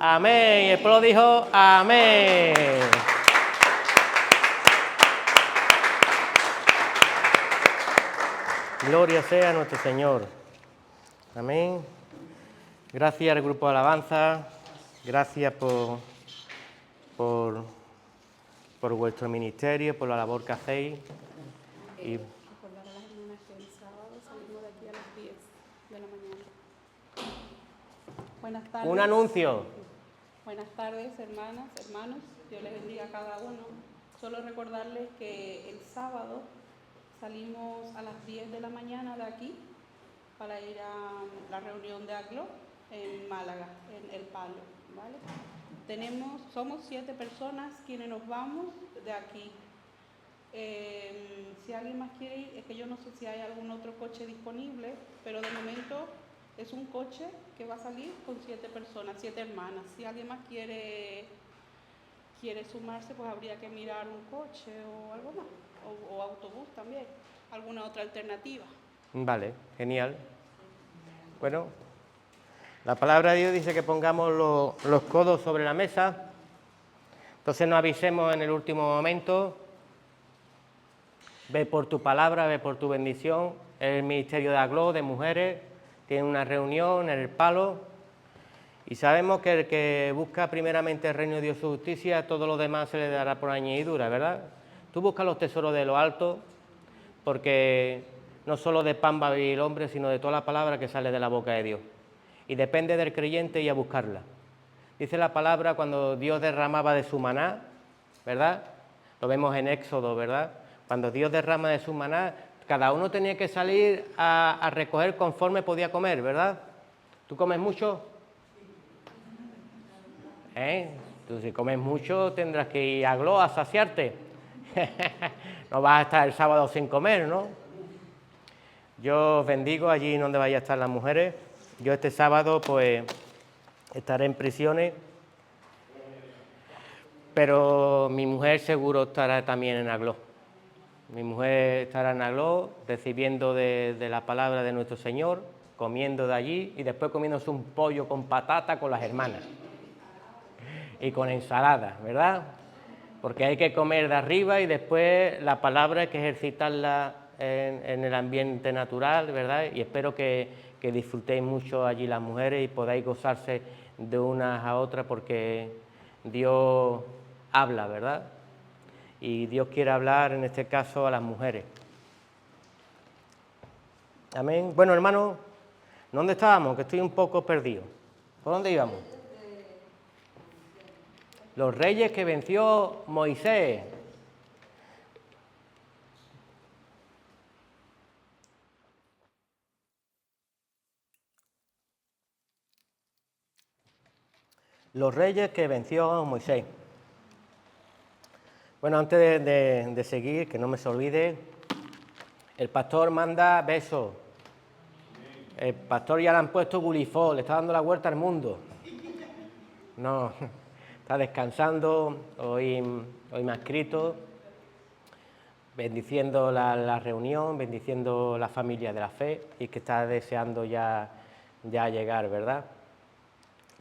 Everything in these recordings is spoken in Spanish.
Amén. Y el pueblo dijo, amén. Gloria sea a nuestro Señor. Amén. Gracias al grupo de alabanza. Gracias por vuestro ministerio, por la labor que hacéis. Y Recordar a las hermanas que el sábado salimos de aquí a las 10 de la mañana. Buenas tardes. un anuncio. Buenas tardes, hermanas, hermanos. Dios les bendiga a cada uno. Solo recordarles que el sábado salimos a las 10 de la mañana de aquí para ir a la reunión de ACLO en Málaga, en El Palo, ¿vale? Somos 7 personas quienes nos vamos de aquí. Si alguien más quiere ir, es que yo no sé si hay algún otro coche disponible, pero de momento es un coche que va a salir con 7 personas, 7 hermanas. Si alguien más quiere sumarse, pues habría que mirar un coche o algo más, o autobús también, alguna otra alternativa. Vale, genial. Bueno, la palabra de Dios dice que pongamos los codos sobre la mesa. Entonces nos avisemos en el último momento. Ve por tu palabra, ve por tu bendición. El ministerio de AGLO, de mujeres, tiene una reunión en El Palo. Y sabemos que el que busca primeramente el reino de Dios y su justicia, todo lo demás se le dará por añadidura, ¿verdad? Tú buscas los tesoros de lo alto, porque no solo de pan va a vivir el hombre, sino de toda la palabra que sale de la boca de Dios. Y depende del creyente ir a buscarla. Dice la palabra cuando Dios derramaba de su maná, ¿verdad? Lo vemos en Éxodo, ¿verdad? Cuando Dios derrama de su maná, cada uno tenía que salir a recoger conforme podía comer, ¿verdad? ¿Tú comes mucho? Tú si comes mucho tendrás que ir a AGLO a saciarte. No vas a estar el sábado sin comer, ¿no? Yo os bendigo allí donde vayan a estar las mujeres. Yo este sábado pues estaré en prisiones, pero mi mujer seguro estará también en AGLO. Mi mujer estará en AGLO recibiendo de la palabra de nuestro Señor, comiendo de allí y después comiéndose un pollo con patata con las hermanas. Y con ensalada, ¿verdad? Porque hay que comer de arriba y después la palabra hay que ejercitarla en el ambiente natural, ¿verdad? Y espero que disfrutéis mucho allí las mujeres y podáis gozarse de unas a otras porque Dios habla, ¿verdad? Y Dios quiere hablar en este caso a las mujeres. Amén. Bueno, hermano, ¿dónde estábamos? Que estoy un poco perdido. ¿Por dónde íbamos? Los reyes que venció Moisés. Los reyes que venció Moisés. Bueno, antes de seguir, que no me se olvide, el pastor manda besos. El pastor ya le han puesto Gulifol, le está dando la vuelta al mundo. No, está descansando, hoy me ha escrito, bendiciendo la reunión, bendiciendo la familia de la fe y que está deseando ya llegar, ¿verdad?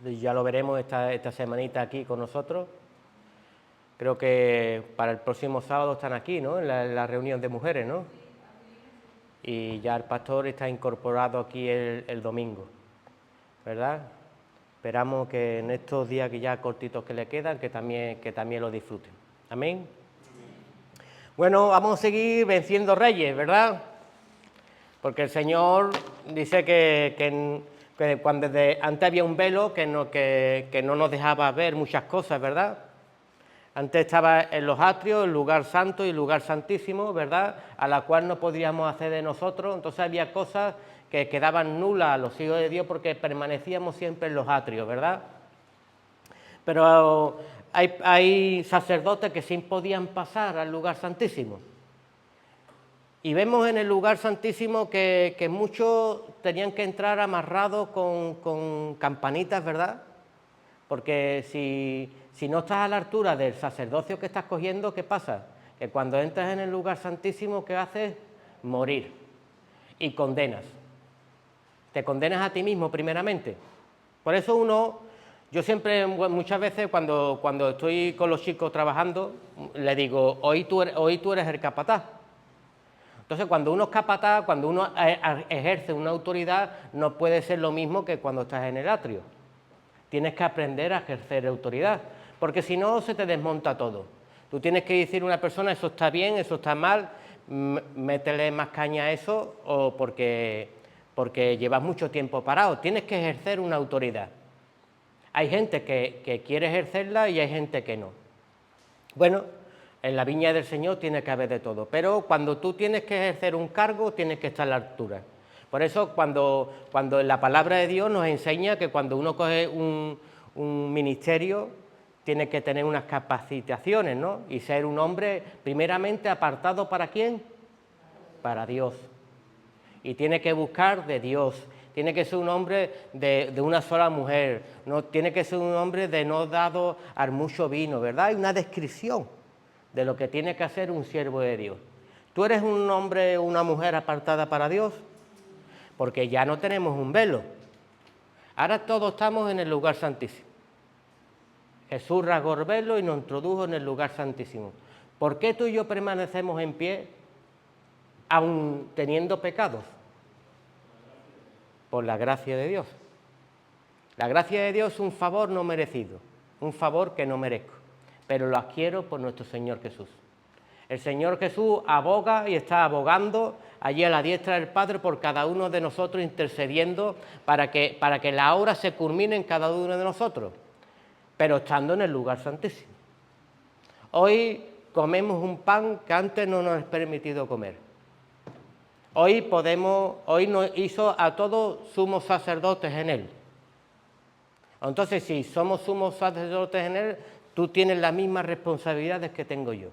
Ya lo veremos esta semanita aquí con nosotros. Creo que para el próximo sábado están aquí, ¿no? En la reunión de mujeres, ¿no? Y ya el pastor está incorporado aquí el domingo, ¿verdad? Esperamos que en estos días que ya cortitos que le quedan, que también lo disfruten. Amén. Bueno, vamos a seguir venciendo reyes, ¿verdad? Porque el Señor dice que cuando antes había un velo que no nos dejaba ver muchas cosas, ¿verdad? Antes estaba en los atrios, el lugar santo y el lugar santísimo, ¿verdad? A la cual no podíamos acceder nosotros. Entonces había cosas que quedaban nulas a los hijos de Dios porque permanecíamos siempre en los atrios, ¿verdad? Pero hay sacerdotes que sí podían pasar al lugar santísimo. Y vemos en el lugar santísimo que muchos tenían que entrar amarrados con campanitas, ¿verdad? Porque si no estás a la altura del sacerdocio que estás cogiendo, ¿qué pasa? Que cuando entras en el lugar santísimo, ¿qué haces? Morir. Y condenas. Te condenas a ti mismo primeramente. Por eso uno Yo siempre, muchas veces, cuando estoy con los chicos trabajando, le digo, hoy tú eres el capataz. Entonces, cuando uno es capataz, cuando uno ejerce una autoridad, no puede ser lo mismo que cuando estás en el atrio. Tienes que aprender a ejercer autoridad, porque si no, se te desmonta todo. Tú tienes que decir a una persona, eso está bien, eso está mal, métele más caña a eso, o porque llevas mucho tiempo parado. Tienes que ejercer una autoridad. Hay gente que quiere ejercerla y hay gente que no. Bueno, en la viña del Señor tiene que haber de todo, pero cuando tú tienes que ejercer un cargo, tienes que estar a la altura. Por eso, cuando la palabra de Dios nos enseña que cuando uno coge un ministerio, tiene que tener unas capacitaciones, ¿no? Y ser un hombre, primeramente, apartado ¿para quién? Para Dios. Y tiene que buscar de Dios. Tiene que ser un hombre de una sola mujer, no tiene que ser un hombre de no dado al mucho vino, ¿verdad? Hay una descripción de lo que tiene que hacer un siervo de Dios. ¿Tú eres un hombre o una mujer apartada para Dios? Porque ya no tenemos un velo. Ahora todos estamos en el lugar santísimo. Jesús rasgó el velo y nos introdujo en el lugar santísimo. ¿Por qué tú y yo permanecemos en pie aun teniendo pecados? Por la gracia de Dios. La gracia de Dios es un favor no merecido, un favor que no merezco, pero lo adquiero por nuestro Señor Jesús. El Señor Jesús aboga y está abogando allí a la diestra del Padre por cada uno de nosotros, intercediendo para que la obra se culmine en cada uno de nosotros, pero estando en el lugar santísimo. Hoy comemos un pan que antes no nos es permitido comer. Hoy nos hizo a todos sumos sacerdotes en Él. Entonces, si somos sumos sacerdotes en Él, tú tienes las mismas responsabilidades que tengo yo.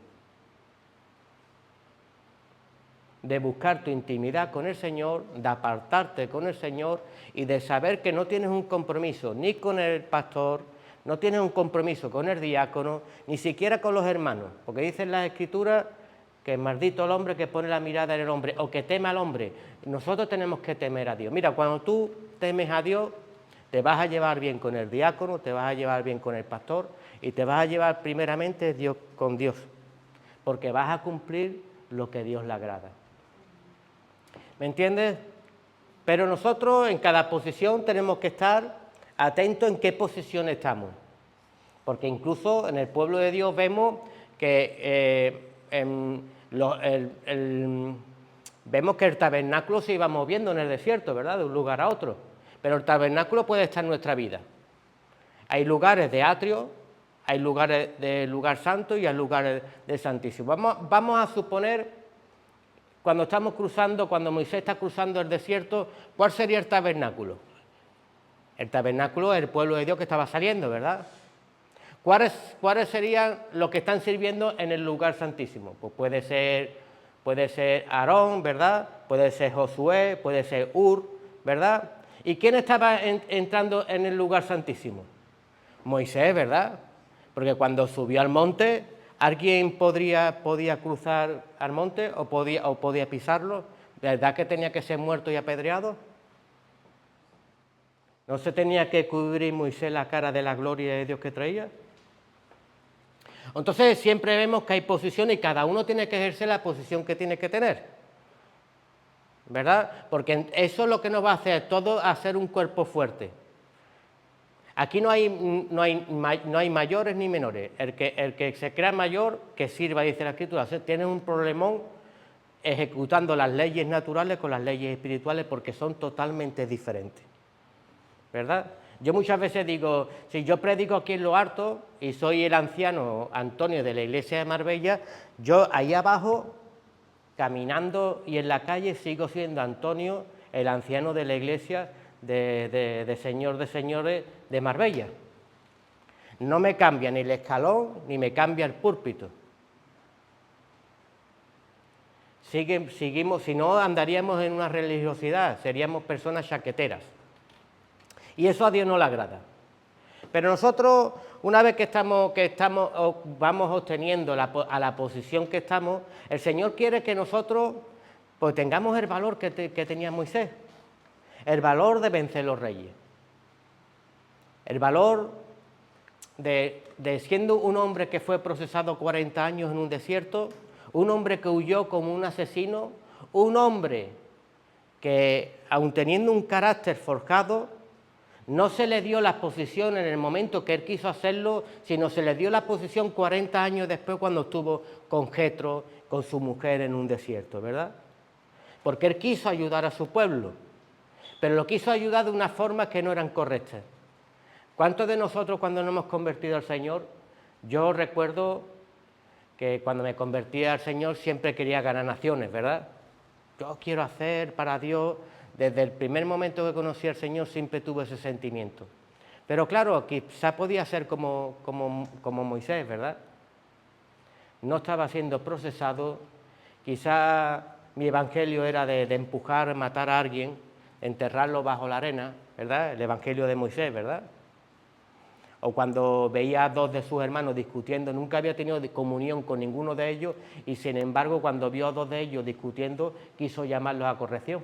De buscar tu intimidad con el Señor, de apartarte con el Señor y de saber que no tienes un compromiso ni con el pastor, no tienes un compromiso con el diácono, ni siquiera con los hermanos, porque dicen las Escrituras que es maldito el hombre que pone la mirada en el hombre o que teme al hombre. Nosotros tenemos que temer a Dios. Mira, cuando tú temes a Dios, te vas a llevar bien con el diácono, te vas a llevar bien con el pastor y te vas a llevar primeramente con Dios, porque vas a cumplir lo que a Dios le agrada. ¿Me entiendes? Pero nosotros en cada posición tenemos que estar atentos en qué posición estamos, porque incluso en el pueblo de Dios vemos que vemos que el tabernáculo se iba moviendo en el desierto, ¿verdad? De un lugar a otro. Pero el tabernáculo puede estar en nuestra vida. Hay lugares de atrio, hay lugares de lugar santo y hay lugares de santísimo. Vamos a suponer, cuando Moisés está cruzando el desierto, ¿cuál sería el tabernáculo? El tabernáculo es el pueblo de Dios que estaba saliendo, ¿verdad? ¿Cuáles serían los que están sirviendo en el lugar santísimo? Pues puede ser Aarón, ¿verdad? Puede ser Josué, puede ser Ur, ¿verdad? ¿Y quién estaba entrando en el lugar santísimo? Moisés, ¿verdad? Porque cuando subió al monte, ¿alguien podía cruzar al monte o podía pisarlo? ¿Verdad que tenía que ser muerto y apedreado? ¿No se tenía que cubrir Moisés la cara de la gloria de Dios que traía? Entonces siempre vemos que hay posiciones y cada uno tiene que ejercer la posición que tiene que tener, ¿verdad? Porque eso es lo que nos va a hacer todo a ser un cuerpo fuerte. Aquí no hay mayores ni menores. El que se crea mayor, que sirva, dice la Escritura. Tiene un problemón ejecutando las leyes naturales con las leyes espirituales porque son totalmente diferentes, ¿verdad? Yo muchas veces digo, si yo predico aquí en lo alto y soy el anciano Antonio de la iglesia de Marbella, yo ahí abajo, caminando y en la calle, sigo siendo Antonio, el anciano de la iglesia de Señor de Señores de Marbella. No me cambia ni el escalón ni me cambia el púlpito. Seguimos, si no andaríamos en una religiosidad, seríamos personas chaqueteras. Y eso a Dios no le agrada. Pero nosotros, una vez que vamos obteniendo a la posición que estamos, el Señor quiere que nosotros pues tengamos el valor que tenía Moisés, el valor de vencer los reyes, el valor de siendo un hombre que fue procesado 40 años en un desierto, un hombre que huyó como un asesino, un hombre que, aun teniendo un carácter forjado, no se le dio la posición en el momento que él quiso hacerlo, sino se le dio la posición 40 años después cuando estuvo con Jetro, con su mujer en un desierto, ¿verdad? Porque él quiso ayudar a su pueblo, pero lo quiso ayudar de una forma que no eran correctas. ¿Cuántos de nosotros cuando nos hemos convertido al Señor? Yo recuerdo que cuando me convertí al Señor siempre quería ganar naciones, ¿verdad? Yo quiero hacer para Dios. Desde el primer momento que conocí al Señor siempre tuve ese sentimiento. Pero claro, quizá podía ser como Moisés, ¿verdad? No estaba siendo procesado, quizá mi evangelio era de empujar, matar a alguien, enterrarlo bajo la arena, ¿verdad? El evangelio de Moisés, ¿verdad? O cuando veía a dos de sus hermanos discutiendo, nunca había tenido comunión con ninguno de ellos y sin embargo cuando vio a dos de ellos discutiendo quiso llamarlos a corrección.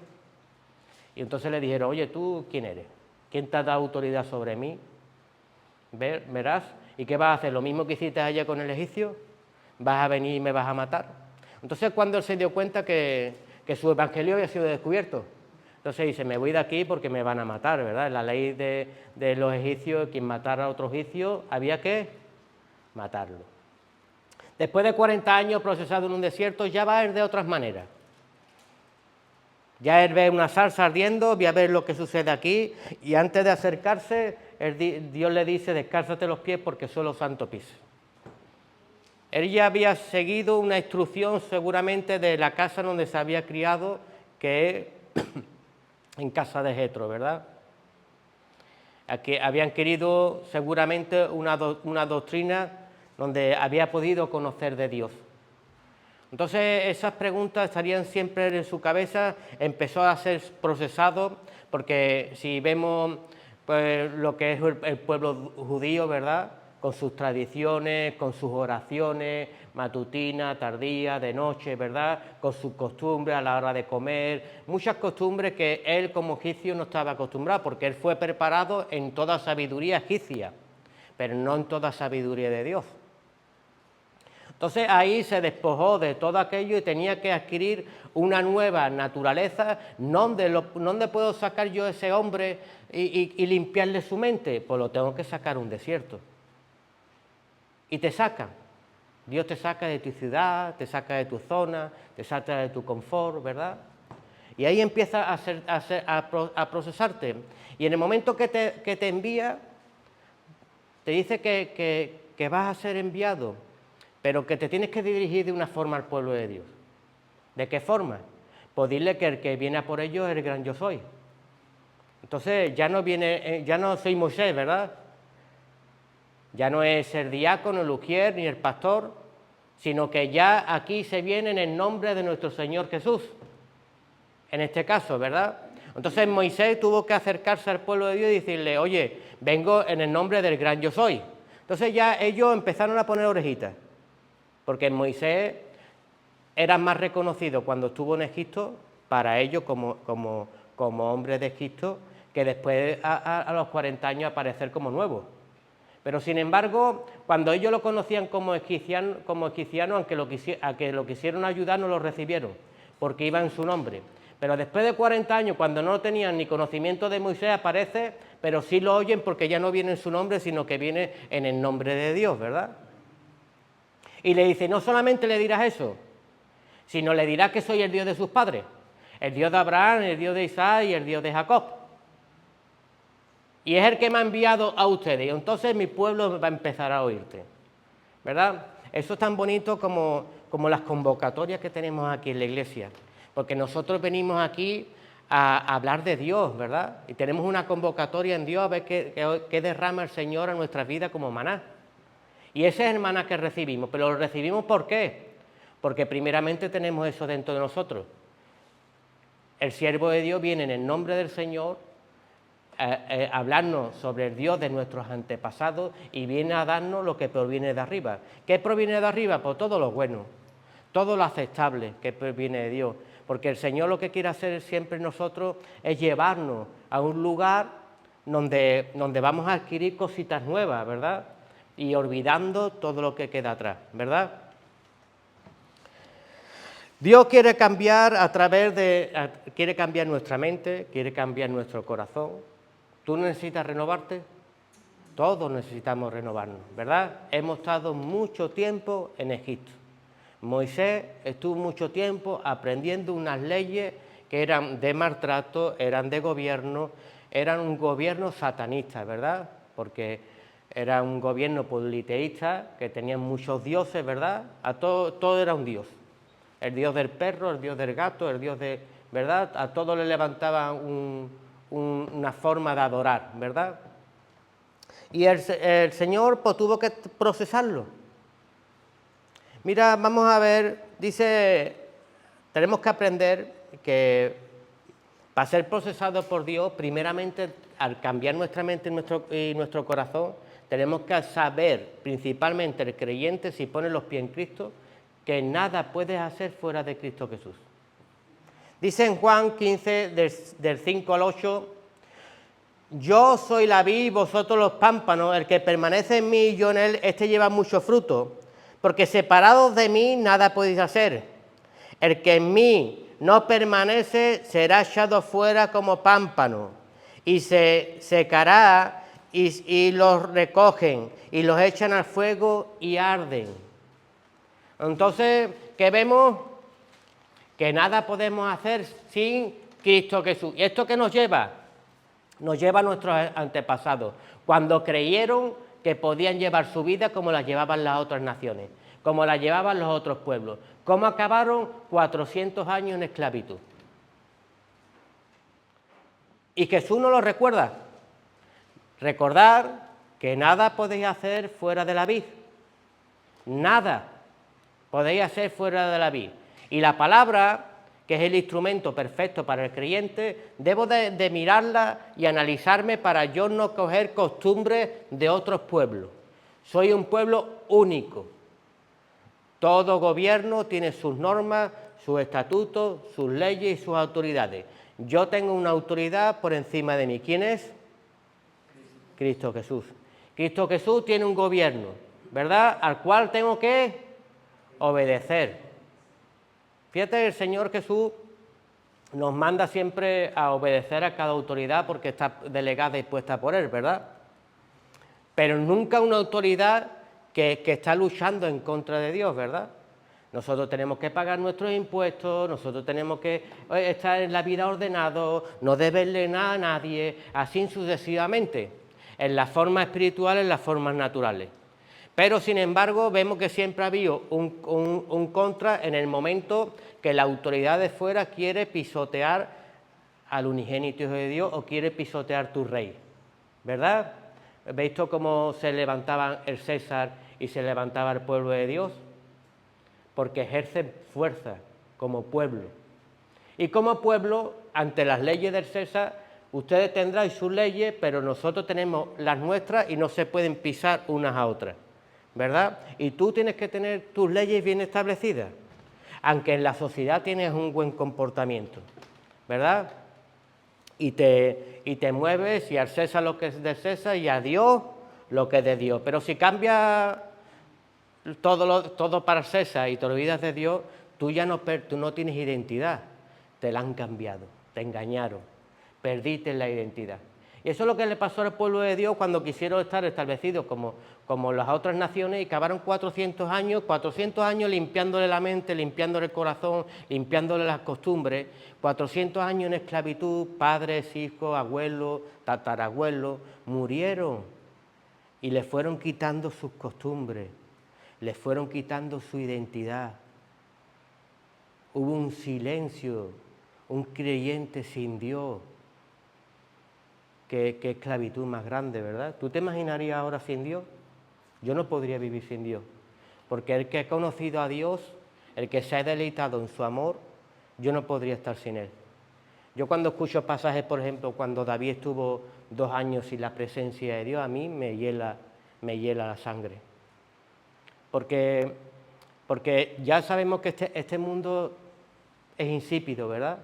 Y entonces le dijeron, oye, ¿tú quién eres? ¿Quién te ha dado autoridad sobre mí? Verás, ¿y qué vas a hacer? ¿Lo mismo que hiciste allá con el egipcio? ¿Vas a venir y me vas a matar? Entonces cuando él se dio cuenta que su evangelio había sido descubierto, entonces dice, me voy de aquí porque me van a matar, ¿verdad? En la ley de los egipcios, quien matara a otro egipcio, había que matarlo. Después de 40 años procesado en un desierto, ya va a ir de otras maneras. Ya él ve una zarza ardiendo, va a ver lo que sucede aquí, y antes de acercarse, Dios le dice, descálzate los pies porque solo santo piso. Él ya había seguido una instrucción seguramente de la casa donde se había criado, que es en casa de Jetro, ¿verdad? Aquí habían querido seguramente una doctrina donde había podido conocer de Dios. Entonces esas preguntas estarían siempre en su cabeza, empezó a ser procesado, porque si vemos pues, lo que es el pueblo judío, ¿verdad?, con sus tradiciones, con sus oraciones matutinas, tardías, de noche, ¿verdad?, con sus costumbres a la hora de comer, muchas costumbres que él como egipcio no estaba acostumbrado, porque él fue preparado en toda sabiduría egipcia, pero no en toda sabiduría de Dios. Entonces ahí se despojó de todo aquello y tenía que adquirir una nueva naturaleza. ¿Dónde puedo sacar yo a ese hombre y limpiarle su mente? Pues lo tengo que sacar a un desierto. Y te saca. Dios te saca de tu ciudad, te saca de tu zona, te saca de tu confort, ¿verdad? Y ahí empieza a procesarte. Y en el momento que te envía, te dice que vas a ser enviado, pero que te tienes que dirigir de una forma al pueblo de Dios. ¿De qué forma? Pues dile que el que viene a por ellos es el gran yo soy. Entonces ya no soy Moisés, ¿verdad? Ya no es el diácono, el ujier, ni el pastor, sino que ya aquí se viene en el nombre de nuestro Señor Jesús. En este caso, ¿verdad? Entonces Moisés tuvo que acercarse al pueblo de Dios y decirle, oye, vengo en el nombre del gran yo soy. Entonces ya ellos empezaron a poner orejitas. Porque Moisés era más reconocido cuando estuvo en Egipto, para ellos como hombre de Egipto, que después a los 40 años aparecer como nuevo. Pero sin embargo, cuando ellos lo conocían como egipciano, aunque lo quisieron ayudar, no lo recibieron, porque iba en su nombre. Pero después de 40 años, cuando no tenían ni conocimiento de Moisés, aparece, pero sí lo oyen porque ya no viene en su nombre, sino que viene en el nombre de Dios, ¿verdad? Y le dice, no solamente le dirás eso, sino le dirás que soy el Dios de sus padres, el Dios de Abraham, el Dios de Isaac y el Dios de Jacob. Y es el que me ha enviado a ustedes, y entonces mi pueblo va a empezar a oírte, ¿verdad? Eso es tan bonito como las convocatorias que tenemos aquí en la iglesia, porque nosotros venimos aquí a hablar de Dios, ¿verdad? Y tenemos una convocatoria en Dios a ver qué derrama el Señor a nuestras vidas como maná. Y ese es el maná que recibimos, pero lo recibimos ¿por qué? Porque primeramente tenemos eso dentro de nosotros. El siervo de Dios viene en el nombre del Señor a hablarnos sobre el Dios de nuestros antepasados y viene a darnos lo que proviene de arriba. ¿Qué proviene de arriba? Pues todo lo bueno, todo lo aceptable que proviene de Dios. Porque el Señor lo que quiere hacer siempre en nosotros es llevarnos a un lugar donde vamos a adquirir cositas nuevas, ¿verdad? y olvidando todo lo que queda atrás, ¿verdad? Dios quiere cambiar quiere cambiar nuestra mente, quiere cambiar nuestro corazón. ¿Tú necesitas renovarte? Todos necesitamos renovarnos, ¿verdad? Hemos estado mucho tiempo en Egipto. Moisés estuvo mucho tiempo aprendiendo unas leyes que eran de maltrato, eran de gobierno, eran un gobierno satanista, ¿verdad? Porque era un gobierno politeísta que tenía muchos dioses, ¿verdad? Todo era un dios. El dios del perro, el dios del gato, el dios de... ¿verdad? A todos le levantaban una forma de adorar, ¿verdad? Y el Señor pues, tuvo que procesarlo. Mira, vamos a ver, dice, tenemos que aprender que para ser procesados por Dios, primeramente, al cambiar nuestra mente y nuestro corazón, tenemos que saber, principalmente el creyente, si pone los pies en Cristo, que nada puedes hacer fuera de Cristo Jesús. Dice en Juan 15, del 5 al 8, yo soy la vid y vosotros los pámpanos, el que permanece en mí y yo en él, este lleva mucho fruto, porque separados de mí nada podéis hacer. El que en mí no permanece será echado fuera como pámpano, y se secará, y los recogen, y los echan al fuego y arden. Entonces, ¿qué vemos? Que nada podemos hacer sin Cristo Jesús. ¿Y esto qué nos lleva? Nos lleva a nuestros antepasados, cuando creyeron que podían llevar su vida como la llevaban las otras naciones, como la llevaban los otros pueblos. ¿Cómo acabaron? 400 años en esclavitud. Y Jesús nos lo recuerda. Recordar que nada podéis hacer fuera de la vid. Nada podéis hacer fuera de la vid. Y la palabra, que es el instrumento perfecto para el creyente, debo de mirarla y analizarme para yo no coger costumbres de otros pueblos. Soy un pueblo único. Todo gobierno tiene sus normas, sus estatutos, sus leyes y sus autoridades. Yo tengo una autoridad por encima de mí. ¿Quién es? Cristo Jesús. Cristo Jesús tiene un gobierno, ¿verdad? Al cual tengo que obedecer. Fíjate, el Señor Jesús nos manda siempre a obedecer a cada autoridad porque está delegada y puesta por Él, ¿verdad? Pero nunca una autoridad que está luchando en contra de Dios, ¿verdad? Nosotros tenemos que pagar nuestros impuestos, nosotros tenemos que estar en la vida ordenados, no deberle nada a nadie, así sucesivamente, en las formas espirituales, en las formas naturales. Pero, sin embargo, vemos que siempre ha habido un contra en el momento que la autoridad de fuera quiere pisotear al unigénito Hijo de Dios o quiere pisotear tu rey, ¿verdad? ¿Veis cómo se levantaban el César y se levantaba el pueblo de Dios? Porque ejercen fuerza como pueblo. Y como pueblo, ante las leyes del César, ustedes tendrán sus leyes, pero nosotros tenemos las nuestras y no se pueden pisar unas a otras, ¿verdad? Y tú tienes que tener tus leyes bien establecidas, aunque en la sociedad tienes un buen comportamiento, ¿verdad? Y te mueves y al César lo que es de César y a Dios lo que es de Dios. Pero si cambia todo para César y te olvidas de Dios, tú no tienes identidad, te la han cambiado, te engañaron, perdiste la identidad. Y eso es lo que le pasó al pueblo de Dios cuando quisieron estar establecidos como las otras naciones y acabaron 400 años limpiándole la mente, limpiándole el corazón, limpiándole las costumbres, 400 años en esclavitud, padres, hijos, abuelos, tatarabuelos, murieron y les fueron quitando sus costumbres, les fueron quitando su identidad. Hubo un silencio, un creyente sin Dios. Qué esclavitud más grande, ¿verdad? ¿Tú te imaginarías ahora sin Dios? Yo no podría vivir sin Dios, porque el que ha conocido a Dios, el que se ha deleitado en su amor, yo no podría estar sin Él. Yo cuando escucho pasajes, por ejemplo, cuando David estuvo 2 años sin la presencia de Dios, a mí me hiela la sangre. Porque ya sabemos que este mundo es insípido, ¿verdad?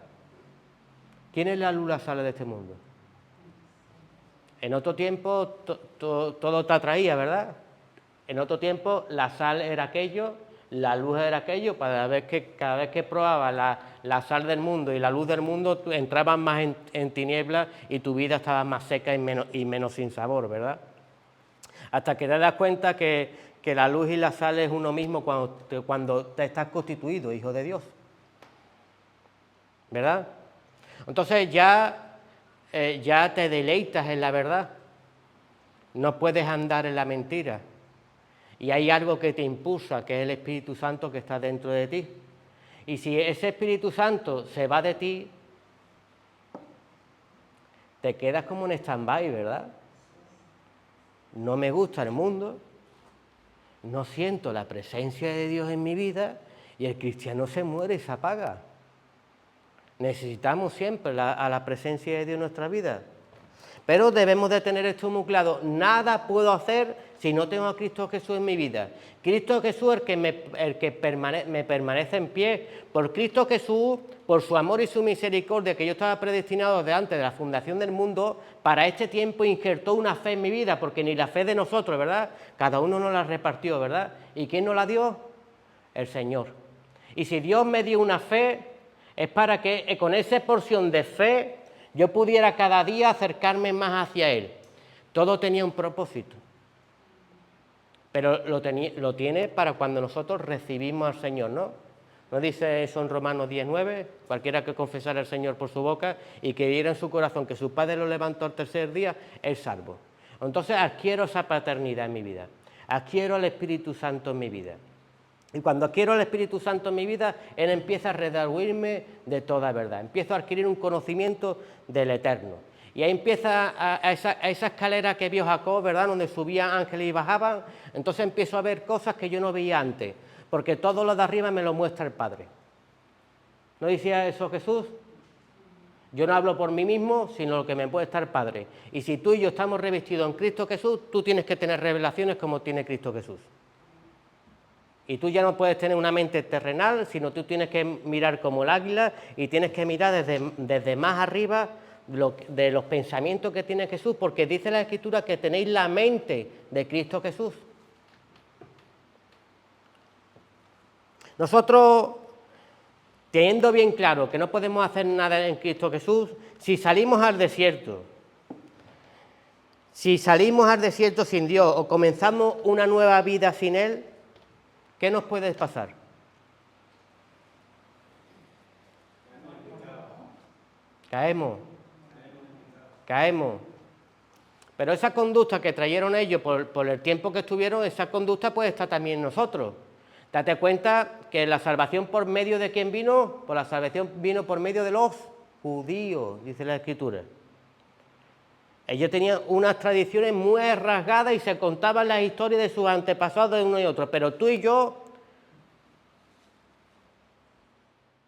¿Quién es la luz, la sal de este mundo? En otro tiempo todo te atraía, ¿verdad? En otro tiempo la sal era aquello, la luz era aquello, cada vez que probabas la sal del mundo y la luz del mundo, tú entrabas más en tinieblas y tu vida estaba más seca y menos sin sabor, ¿verdad? Hasta que te das cuenta que la luz y la sal es uno mismo cuando te estás constituido hijo de Dios, ¿verdad? Entonces ya te deleitas en la verdad, no puedes andar en la mentira. Y hay algo que te impulsa, que es el Espíritu Santo que está dentro de ti. Y si ese Espíritu Santo se va de ti, te quedas como en stand-by, ¿verdad? No me gusta el mundo, no siento la presencia de Dios en mi vida y el cristiano se muere y se apaga. Necesitamos siempre a la presencia de Dios en nuestra vida. Pero debemos de tener esto muy claro, nada puedo hacer si no tengo a Cristo Jesús en mi vida. Cristo Jesús es el que me permanece en pie. Por Cristo Jesús, por su amor y su misericordia, que yo estaba predestinado desde antes de la fundación del mundo, para este tiempo injertó una fe en mi vida, porque ni la fe de nosotros, ¿verdad? Cada uno nos la repartió, ¿verdad? ¿Y quién nos la dio? El Señor. Y si Dios me dio una fe, es para que con esa porción de fe yo pudiera cada día acercarme más hacia Él. Todo tenía un propósito. Pero lo tiene para cuando nosotros recibimos al Señor, ¿no? ¿No dice eso en Romanos 10:9? Cualquiera que confesara al Señor por su boca y que diera en su corazón que su Padre lo levantó al tercer día, es salvo. Entonces adquiero esa paternidad en mi vida. Adquiero el Espíritu Santo en mi vida. Y cuando adquiero el Espíritu Santo en mi vida, Él empieza a redarguirme de toda verdad. Empiezo a adquirir un conocimiento del Eterno. Y ahí empieza a esa escalera que vio Jacob, ¿verdad?, donde subían ángeles y bajaban. Entonces empiezo a ver cosas que yo no veía antes, porque todo lo de arriba me lo muestra el Padre. ¿No decía eso Jesús? Yo no hablo por mí mismo, sino lo que me puede estar el Padre. Y si tú y yo estamos revestidos en Cristo Jesús, tú tienes que tener revelaciones como tiene Cristo Jesús. Y tú ya no puedes tener una mente terrenal, sino tú tienes que mirar como el águila y tienes que mirar desde más arriba de los pensamientos que tiene Jesús, porque dice la Escritura que tenéis la mente de Cristo Jesús. Nosotros, teniendo bien claro que no podemos hacer nada en Cristo Jesús, si salimos al desierto sin Dios o comenzamos una nueva vida sin Él, ¿qué nos puede pasar? Caemos. Pero esa conducta que trajeron ellos por el tiempo que estuvieron, esa conducta puede estar también en nosotros. Date cuenta que la salvación por medio de quién vino, la salvación vino por medio de los judíos, dice la Escritura. Ellos tenían unas tradiciones muy rasgadas y se contaban las historias de sus antepasados de uno y otro, pero tú y yo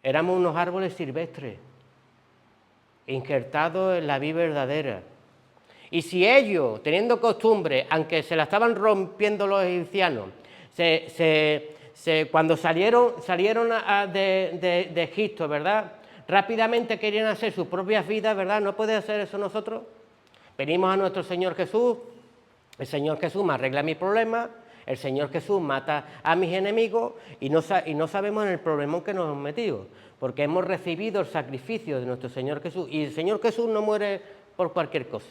éramos unos árboles silvestres, injertados en la vid verdadera. Y si ellos, teniendo costumbre, aunque se la estaban rompiendo los egipcianos, cuando salieron de Egipto, ¿verdad?, rápidamente querían hacer sus propias vidas, ¿verdad? ¿No puede hacer eso nosotros? Venimos a nuestro Señor Jesús, el Señor Jesús me arregla mi problema, el Señor Jesús mata a mis enemigos y no sabemos en el problemón que nos hemos metido, porque hemos recibido el sacrificio de nuestro Señor Jesús y el Señor Jesús no muere por cualquier cosa.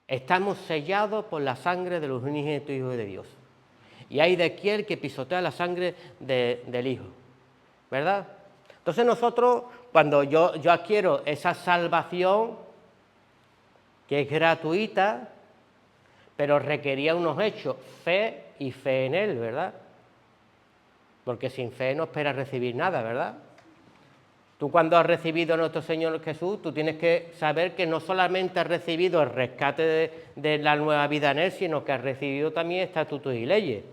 Estamos sellados por la sangre de los unigénitos hijos de Dios. Y hay de aquel que pisotea la sangre del Hijo, ¿verdad? Entonces nosotros, cuando yo adquiero esa salvación, que es gratuita, pero requería unos hechos, fe y fe en Él, ¿verdad? Porque sin fe no esperas recibir nada, ¿verdad? Tú cuando has recibido a nuestro Señor Jesús, tú tienes que saber que no solamente has recibido el rescate de la nueva vida en Él, sino que has recibido también estatutos y leyes.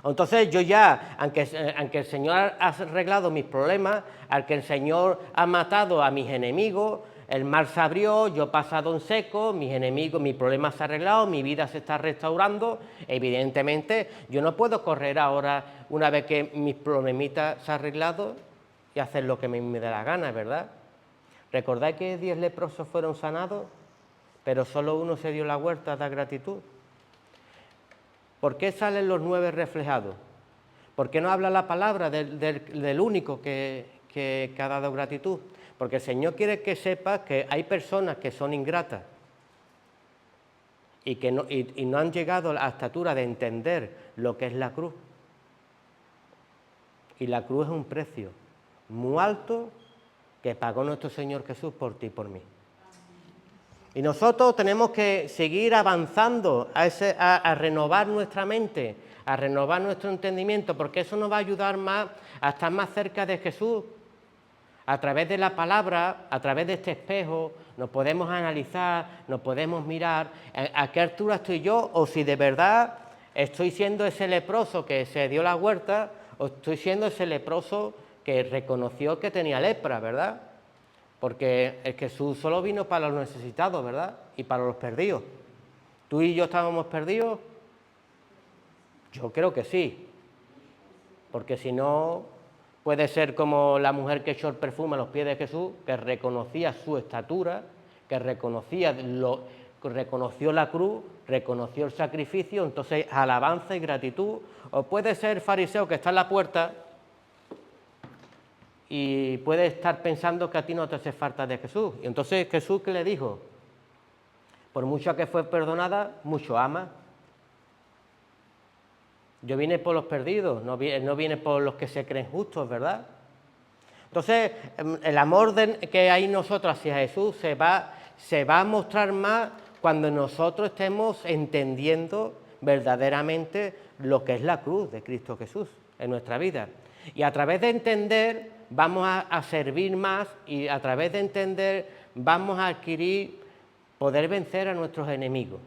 Entonces yo ya, aunque el Señor ha arreglado mis problemas, aunque el Señor ha matado a mis enemigos, el mar se abrió, yo he pasado en seco, mis enemigos, mi problema se ha arreglado, mi vida se está restaurando, evidentemente yo no puedo correr ahora, una vez que mis problemitas se han arreglado, y hacer lo que me dé la gana, ¿verdad? ¿Recordáis que 10 leprosos fueron sanados? pero solo uno se dio la vuelta a dar gratitud. ¿Por qué salen los 9 reflejados? ¿Por qué no habla la palabra del único que ha dado gratitud? Porque el Señor quiere que sepas que hay personas que son ingratas y no han llegado a la estatura de entender lo que es la cruz. Y la cruz es un precio muy alto que pagó nuestro Señor Jesús por ti y por mí. Y nosotros tenemos que seguir avanzando a renovar nuestra mente, a renovar nuestro entendimiento, porque eso nos va a ayudar más a estar más cerca de Jesús. A través de la palabra, a través de este espejo, nos podemos analizar, nos podemos mirar a qué altura estoy yo, o si de verdad estoy siendo ese leproso que se dio la vuelta, o estoy siendo ese leproso que reconoció que tenía lepra, ¿verdad? Porque el Jesús solo vino para los necesitados, ¿verdad? Y para los perdidos. ¿Tú y yo estábamos perdidos? Yo creo que sí. Porque si no, puede ser como la mujer que echó el perfume a los pies de Jesús, que reconocía su estatura, que reconoció la cruz, reconoció el sacrificio, entonces alabanza y gratitud. O puede ser fariseo que está en la puerta y puede estar pensando que a ti no te hace falta de Jesús. Y entonces Jesús, ¿qué le dijo? Por mucho que fue perdonada, mucho ama. Yo vine por los perdidos, no viene por los que se creen justos, ¿verdad? Entonces, el amor que hay en nosotros hacia Jesús se va a mostrar más cuando nosotros estemos entendiendo verdaderamente lo que es la cruz de Cristo Jesús en nuestra vida. Y a través de entender vamos a servir más, y a través de entender vamos a adquirir poder vencer a nuestros enemigos.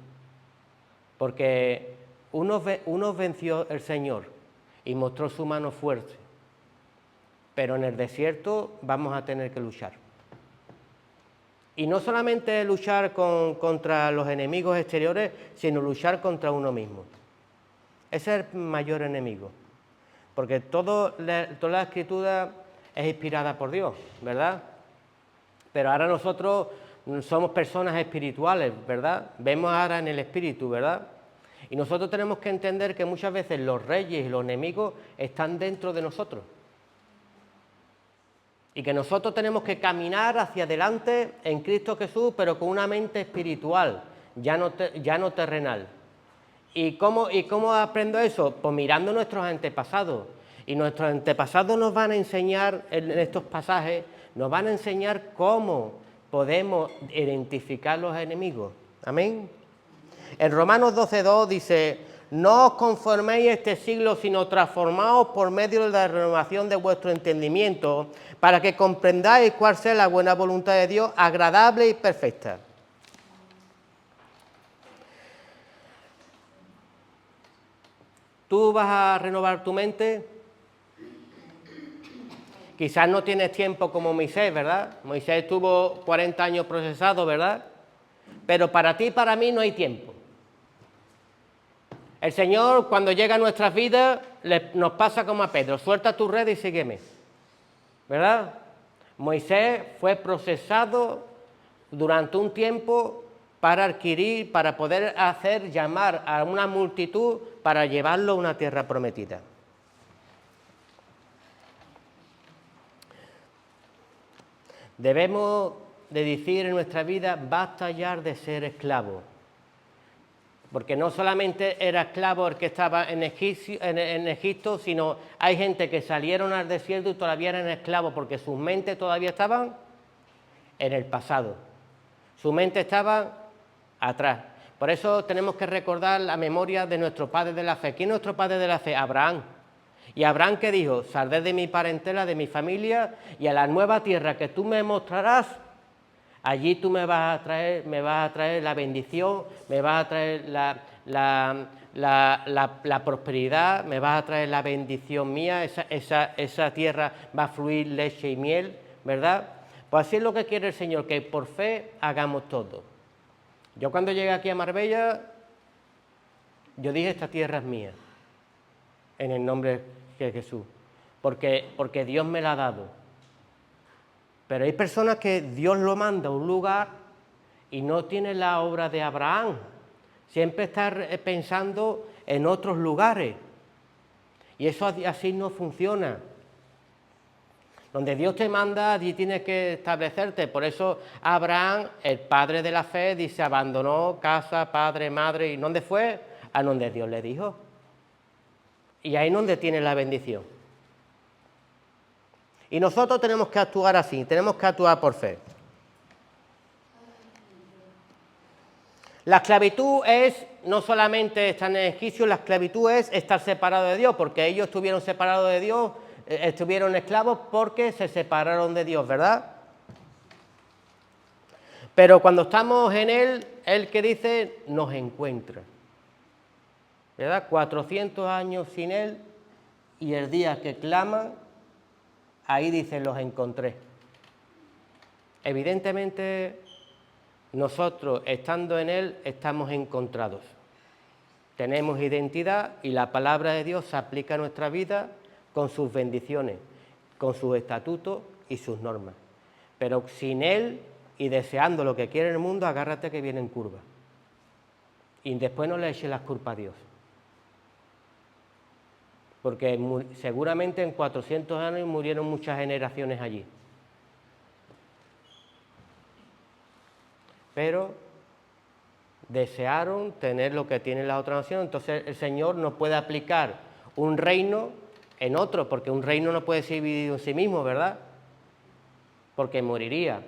Porque unos venció el Señor y mostró su mano fuerte, pero en el desierto vamos a tener que luchar. Y no solamente luchar contra los enemigos exteriores, sino luchar contra uno mismo. Ese es el mayor enemigo. Porque toda la Escritura es inspirada por Dios, ¿verdad? Pero ahora nosotros somos personas espirituales, ¿verdad? Vemos ahora en el Espíritu, ¿verdad? Y nosotros tenemos que entender que muchas veces los reyes y los enemigos están dentro de nosotros. Y que nosotros tenemos que caminar hacia adelante en Cristo Jesús, pero con una mente espiritual, ya no terrenal. ¿Y cómo aprendo eso? Pues mirando nuestros antepasados. Y nuestros antepasados nos van a enseñar, en estos pasajes, nos van a enseñar cómo podemos identificar los enemigos. Amén. En Romanos 12:2 dice: no os conforméis a este siglo, sino transformaos por medio de la renovación de vuestro entendimiento, para que comprendáis cuál sea la buena voluntad de Dios, agradable y perfecta. ¿Tú vas a renovar tu mente? Quizás no tienes tiempo como Moisés, ¿verdad? Moisés estuvo 40 años procesado, ¿verdad? Pero para ti y para mí no hay tiempo. El Señor, cuando llega a nuestras vidas, nos pasa como a Pedro: suelta tu red y sígueme, ¿verdad? Moisés fue procesado durante un tiempo para poder hacer llamar a una multitud para llevarlo a una tierra prometida. Debemos de decir en nuestra vida: basta ya de ser esclavo. Porque no solamente era esclavo el que estaba en Egipto, sino hay gente que salieron al desierto y todavía eran esclavos, porque sus mentes todavía estaban en el pasado. Su mente estaba atrás. Por eso tenemos que recordar la memoria de nuestro padre de la fe. ¿Quién es nuestro padre de la fe? Abraham. ¿Y Abraham qué dijo? Saldré de mi parentela, de mi familia, y a la nueva tierra que tú me mostrarás, allí tú me vas a traer la bendición, me vas a traer la prosperidad, me vas a traer la bendición mía, esa tierra va a fluir leche y miel, ¿verdad? Pues así es lo que quiere el Señor, que por fe hagamos todo. Yo cuando llegué aquí a Marbella, yo dije: esta tierra es mía, en el nombre de Jesús, porque Dios me la ha dado. Pero hay personas que Dios lo manda a un lugar y no tiene la obra de Abraham. Siempre está pensando en otros lugares. Y eso así no funciona. Donde Dios te manda, allí tienes que establecerte. Por eso Abraham, el padre de la fe, dice, abandonó casa, padre, madre. ¿Y dónde fue? A donde Dios le dijo. Y ahí es donde tiene la bendición. Y nosotros tenemos que actuar así, tenemos que actuar por fe. La esclavitud es, no solamente estar en Egipcio, la esclavitud es estar separado de Dios, porque ellos estuvieron separados de Dios, estuvieron esclavos porque se separaron de Dios, ¿verdad? Pero cuando estamos en Él, Él que dice, nos encuentra. ¿Verdad? 400 años sin Él y el día que claman, ahí dice, los encontré. Evidentemente, nosotros, estando en Él, estamos encontrados. Tenemos identidad y la palabra de Dios se aplica a nuestra vida con sus bendiciones, con sus estatutos y sus normas. Pero sin Él y deseando lo que quiere el mundo, agárrate que viene en curva. Y después no le eches las culpas a Dios. Porque seguramente en 400 años murieron muchas generaciones allí. Pero desearon tener lo que tiene la otra nación, entonces el Señor no puede aplicar un reino en otro, porque un reino no puede ser dividido en sí mismo, ¿verdad? Porque moriría.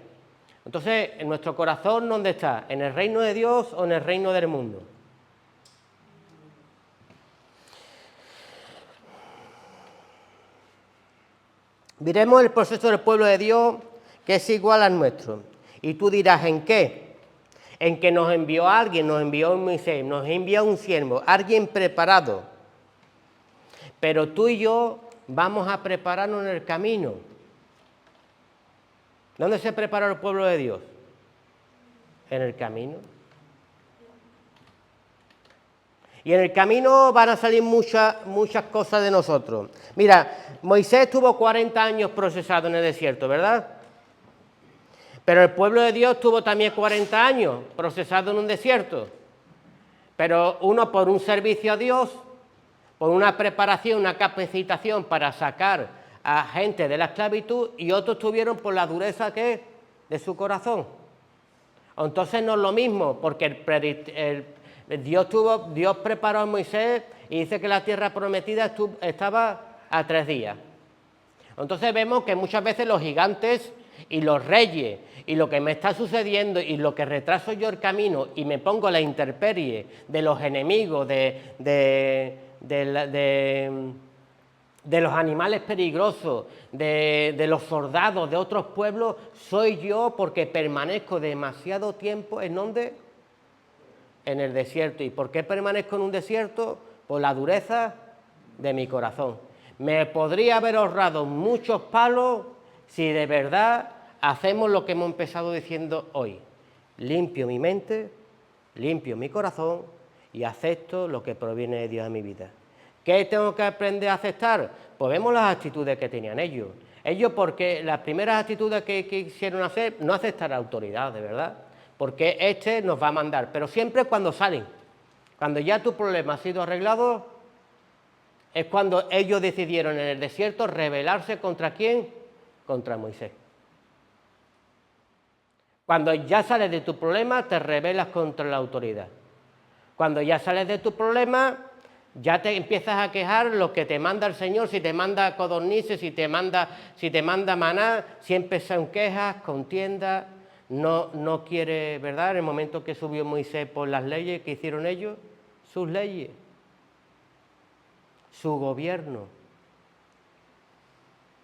Entonces, ¿en nuestro corazón dónde está? ¿En el reino de Dios o en el reino del mundo? Miremos el proceso del pueblo de Dios, que es igual al nuestro. Y tú dirás, ¿en qué? En que nos envió alguien, nos envió un Moisés, nos envió un siervo, alguien preparado. Pero tú y yo vamos a prepararnos en el camino. ¿Dónde se preparó el pueblo de Dios? En el camino. Y en el camino van a salir muchas cosas de nosotros. Mira, Moisés estuvo 40 años procesado en el desierto, ¿verdad? Pero el pueblo de Dios tuvo también 40 años procesado en un desierto. Pero uno por un servicio a Dios, por una preparación, una capacitación para sacar a gente de la esclavitud, y otros tuvieron por la dureza que es de su corazón. Entonces no es lo mismo, porque Dios preparó a Moisés y dice que la tierra prometida estaba a 3 días. Entonces vemos que muchas veces los gigantes y los reyes y lo que me está sucediendo y lo que retraso yo el camino y me pongo la intemperie de los enemigos, de los animales peligrosos, de los soldados de otros pueblos, soy yo porque permanezco demasiado tiempo ¿en dónde? En el desierto. ¿Y por qué permanezco en un desierto? Por la dureza de mi corazón. Me podría haber ahorrado muchos palos si de verdad hacemos lo que hemos empezado diciendo hoy. Limpio mi mente, limpio mi corazón y acepto lo que proviene de Dios en mi vida. ¿Qué tengo que aprender a aceptar? Pues vemos las actitudes que tenían ellos. Ellos, porque las primeras actitudes que quisieron hacer, no aceptar la autoridad, de verdad. Porque este nos va a mandar, pero siempre cuando salen. Cuando ya tu problema ha sido arreglado, es cuando ellos decidieron en el desierto rebelarse ¿contra quién? Contra Moisés. Cuando ya sales de tu problema, te rebelas contra la autoridad. Cuando ya sales de tu problema, ya te empiezas a quejar lo que te manda el Señor, si te manda codornices, si te manda maná, siempre son quejas, contiendas, no quiere, ¿verdad? En el momento que subió Moisés por las leyes que hicieron ellos, sus leyes, su gobierno.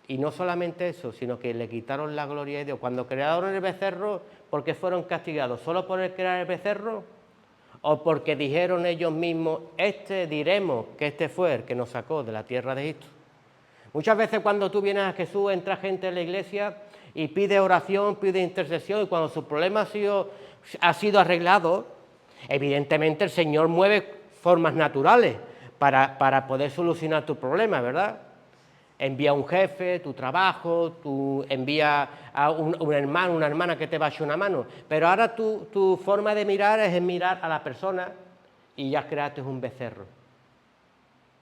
Y no solamente eso, sino que le quitaron la gloria de Dios. Cuando crearon el becerro, ¿por qué fueron castigados? ¿Solo por crear el becerro? ¿O porque dijeron ellos mismos, diremos que este fue el que nos sacó de la tierra de Egipto? Muchas veces cuando tú vienes a Jesús, entra gente en la iglesia y pide oración, pide intercesión, y cuando su problema ha sido arreglado, evidentemente el Señor mueve formas naturales para poder solucionar tu problema, ¿verdad? Envía un jefe, tu trabajo, tú envías a un hermano, una hermana que te va a echar una mano. Pero ahora tu forma de mirar es mirar a la persona y ya creaste un becerro.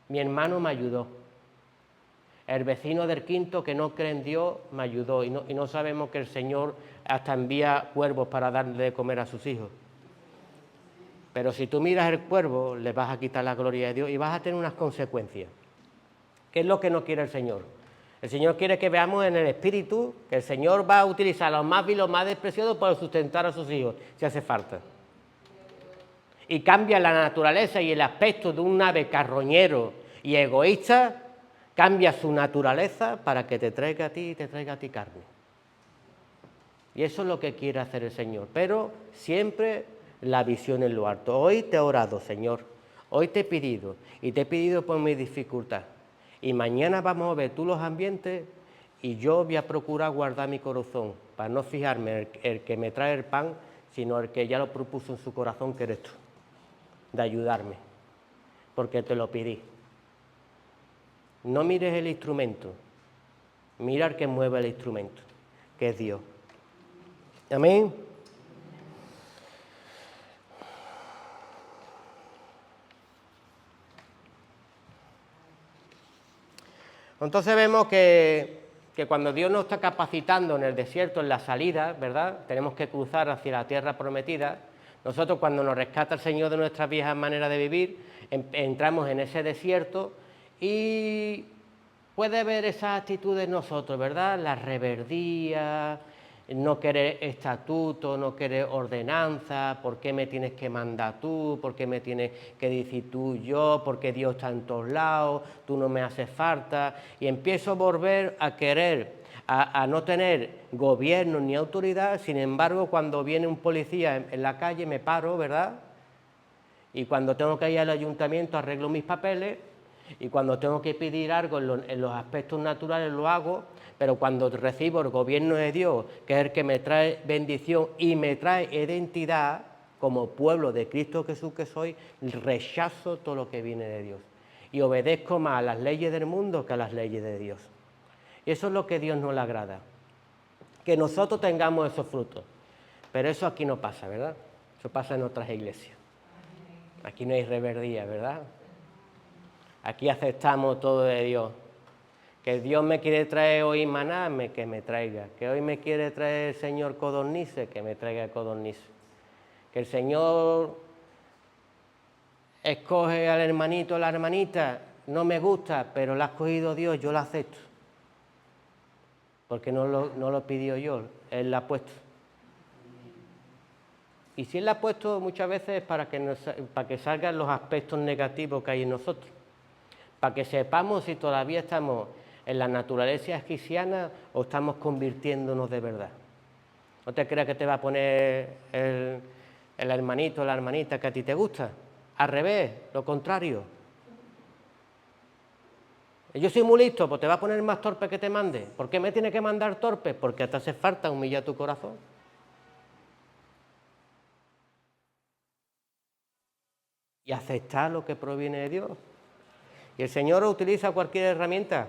Mi hermano me ayudó. El vecino del quinto que no cree en Dios me ayudó. Y no sabemos que el Señor hasta envía cuervos para darle de comer a sus hijos. Pero si tú miras el cuervo, le vas a quitar la gloria de Dios y vas a tener unas consecuencias. ¿Qué es lo que no quiere el Señor? El Señor quiere que veamos en el Espíritu que el Señor va a utilizar a los más viles, los más despreciados para sustentar a sus hijos, si hace falta. Y cambia la naturaleza y el aspecto de un ave carroñero y egoísta, cambia su naturaleza para que te traiga a ti y te traiga a ti carne. Y eso es lo que quiere hacer el Señor, pero siempre la visión en lo alto. Hoy te he orado, Señor, hoy te he pedido, y te he pedido por mi dificultad. Y mañana vamos a ver tú los ambientes y yo voy a procurar guardar mi corazón para no fijarme el que me trae el pan, sino el que ya lo propuso en su corazón, que eres tú, de ayudarme, porque te lo pedí. No mires el instrumento, mira al que mueve el instrumento, que es Dios. Amén. Entonces vemos que cuando Dios nos está capacitando en el desierto, en la salida, ¿verdad? Tenemos que cruzar hacia la tierra prometida. Nosotros, cuando nos rescata el Señor de nuestras viejas maneras de vivir, entramos en ese desierto y puede ver esas actitudes en nosotros, ¿verdad? La rebeldía, no querer estatuto, no querer ordenanza, ¿por qué me tienes que mandar tú? ¿Por qué me tienes que decir tú yo? ¿Por qué Dios está en todos lados? Tú no me haces falta. Y empiezo a volver a querer, a no tener gobierno ni autoridad. Sin embargo, cuando viene un policía en la calle me paro, ¿verdad? Y cuando tengo que ir al ayuntamiento arreglo mis papeles, y cuando tengo que pedir algo en los aspectos naturales lo hago, pero cuando recibo el gobierno de Dios, que es el que me trae bendición y me trae identidad como pueblo de Cristo Jesús que soy, rechazo todo lo que viene de Dios y obedezco más a las leyes del mundo que a las leyes de Dios. Y eso es lo que a Dios no le agrada, que nosotros tengamos esos frutos, pero eso aquí no pasa, ¿verdad? Eso pasa en otras iglesias. Aquí no hay rebeldía, ¿verdad? Aquí aceptamos todo de Dios. Que Dios me quiere traer hoy maná, que me traiga. Que hoy me quiere traer el Señor codornices, que me traiga codornices. Que el Señor escoge al hermanito o la hermanita, no me gusta, pero la ha escogido Dios, yo la acepto. Porque no lo pidió yo, Él la ha puesto. Y si Él la ha puesto muchas veces es para que salgan los aspectos negativos que hay en nosotros. Para que sepamos si todavía estamos en la naturaleza cristiana o estamos convirtiéndonos de verdad. No te creas que te va a poner el hermanito o la hermanita que a ti te gusta. Al revés, lo contrario. Yo soy muy listo, pues te va a poner más torpe que te mande. ¿Por qué me tiene que mandar torpe? Porque te hace falta humillar tu corazón. Y aceptar lo que proviene de Dios. Y el Señor utiliza cualquier herramienta.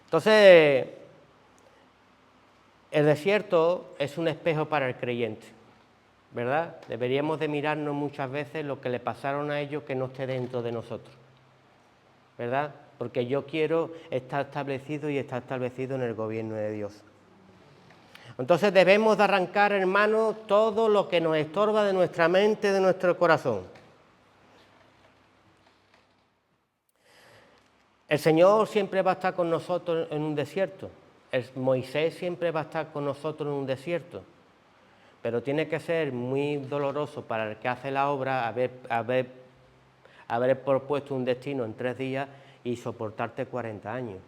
Entonces, el desierto es un espejo para el creyente, ¿verdad? Deberíamos de mirarnos muchas veces lo que le pasaron a ellos que no esté dentro de nosotros, ¿verdad? Porque yo quiero estar establecido y estar establecido en el gobierno de Dios. Entonces debemos de arrancar, hermanos, todo lo que nos estorba de nuestra mente, de nuestro corazón. El Señor siempre va a estar con nosotros en un desierto. Moisés siempre va a estar con nosotros en un desierto. Pero tiene que ser muy doloroso para el que hace la obra haber propuesto un destino en 3 días y soportarte 40 años.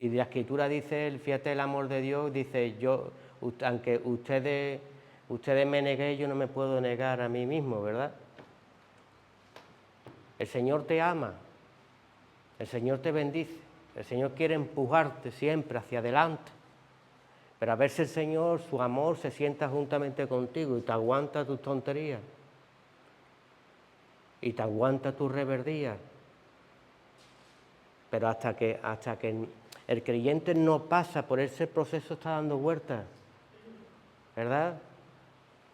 Y la Escritura dice, fíjate el amor de Dios, dice, aunque ustedes me neguen, yo no me puedo negar a mí mismo, ¿verdad? El Señor te ama, el Señor te bendice, el Señor quiere empujarte siempre hacia adelante, pero a ver si el Señor, su amor, se sienta juntamente contigo y te aguanta tus tonterías. y te aguanta tu rebeldía. Pero hasta que el creyente no pasa por ese proceso está dando vueltas, ¿verdad?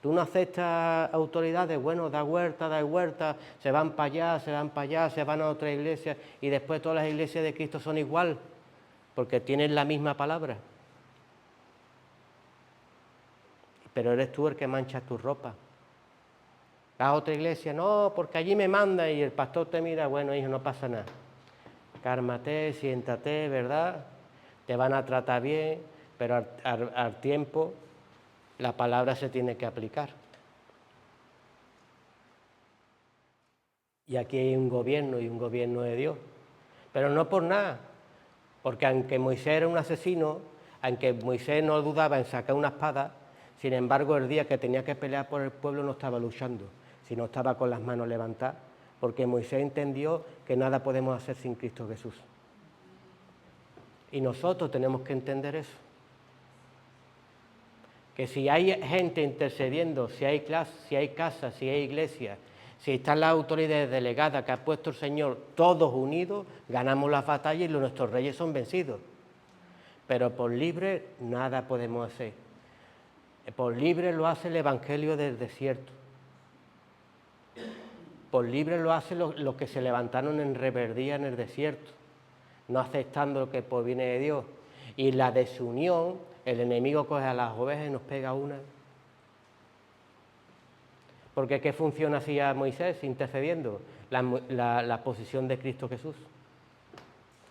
Tú no aceptas autoridades, bueno, da vuelta, se van para allá, se van a otra iglesia y después todas las iglesias de Cristo son igual, porque tienen la misma palabra. Pero eres tú el que manchas tu ropa. Vas a otra iglesia, no, porque allí me manda y el pastor te mira, bueno, hijo, no pasa nada. Cálmate, siéntate, ¿verdad? Te van a tratar bien, pero al tiempo la palabra se tiene que aplicar. Y aquí hay un gobierno y un gobierno de Dios. Pero no por nada, porque aunque Moisés era un asesino, aunque Moisés no dudaba en sacar una espada, sin embargo el día que tenía que pelear por el pueblo no estaba luchando, sino estaba con las manos levantadas, porque Moisés entendió que nada podemos hacer sin Cristo Jesús. Y nosotros tenemos que entender eso. Que si hay gente intercediendo, si hay clases, si hay casas, si hay iglesias, si están las autoridades delegadas que ha puesto el Señor, todos unidos, ganamos las batallas y nuestros reyes son vencidos. Pero por libre nada podemos hacer. Por libre lo hace el Evangelio del desierto. Por libre lo hacen los que se levantaron en rebeldía en el desierto, no aceptando lo que proviene de Dios. Y la desunión, el enemigo coge a las ovejas y nos pega una. Porque ¿qué función hacía Moisés intercediendo? La posición de Cristo Jesús,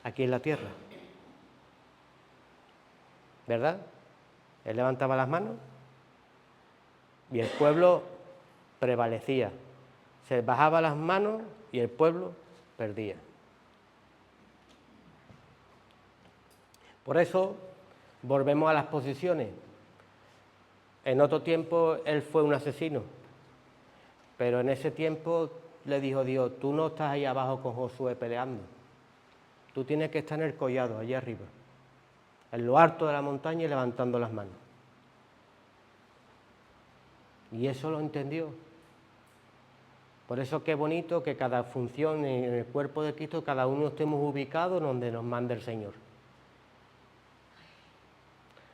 aquí en la tierra. ¿Verdad? Él levantaba las manos y el pueblo prevalecía. Se bajaba las manos y el pueblo perdía. Por eso volvemos a las posiciones. En otro tiempo él fue un asesino, pero en ese tiempo le dijo Dios, tú no estás ahí abajo con Josué peleando, tú tienes que estar en el collado, allá arriba, en lo alto de la montaña y levantando las manos. Y eso lo entendió. Por eso qué bonito que cada función en el cuerpo de Cristo, cada uno estemos ubicados donde nos mande el Señor.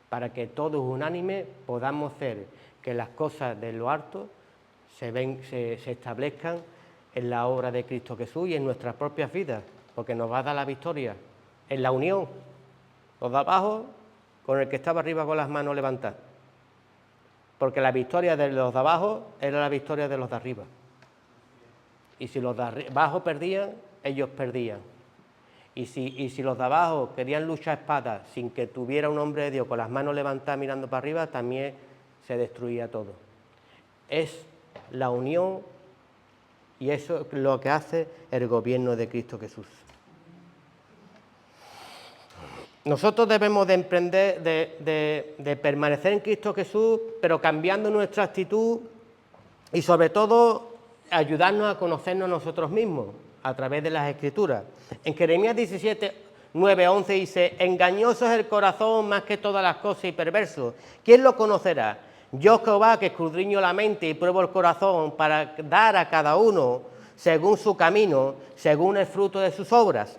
Para que todos unánimes podamos hacer que las cosas de lo alto se establezcan en la obra de Cristo Jesús y en nuestras propias vidas, porque nos va a dar la victoria en la unión, los de abajo con el que estaba arriba con las manos levantadas. Porque la victoria de los de abajo era la victoria de los de arriba. Y si los de abajo perdían, ellos perdían. Y si los de abajo querían luchar a espada sin que tuviera un hombre de Dios con las manos levantadas mirando para arriba, también se destruía todo. Es la unión y eso es lo que hace el gobierno de Cristo Jesús. Nosotros debemos de emprender, de permanecer en Cristo Jesús, pero cambiando nuestra actitud y sobre todo ayudarnos a conocernos nosotros mismos a través de las Escrituras. En Jeremías 17, 9, 11 dice, engañoso es el corazón más que todas las cosas y perverso. ¿Quién lo conocerá? Yo Jehová que escudriño la mente y pruebo el corazón para dar a cada uno según su camino, según el fruto de sus obras.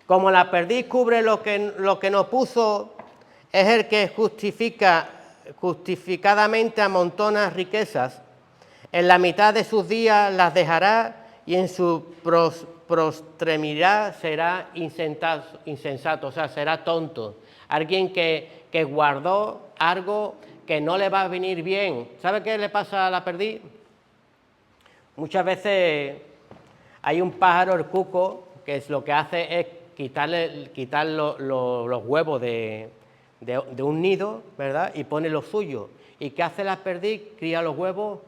Como la perdiz cubre lo que no puso, es el que justificadamente amontona riquezas. En la mitad de sus días las dejará y en su prostremirá será insensato, o sea, será tonto. Alguien que guardó algo que no le va a venir bien. ¿Sabe qué le pasa a la perdiz? Muchas veces hay un pájaro, el cuco, que lo que hace es quitar los huevos de un nido, ¿verdad? Y pone los suyos. ¿Y qué hace la perdiz? Cría los huevos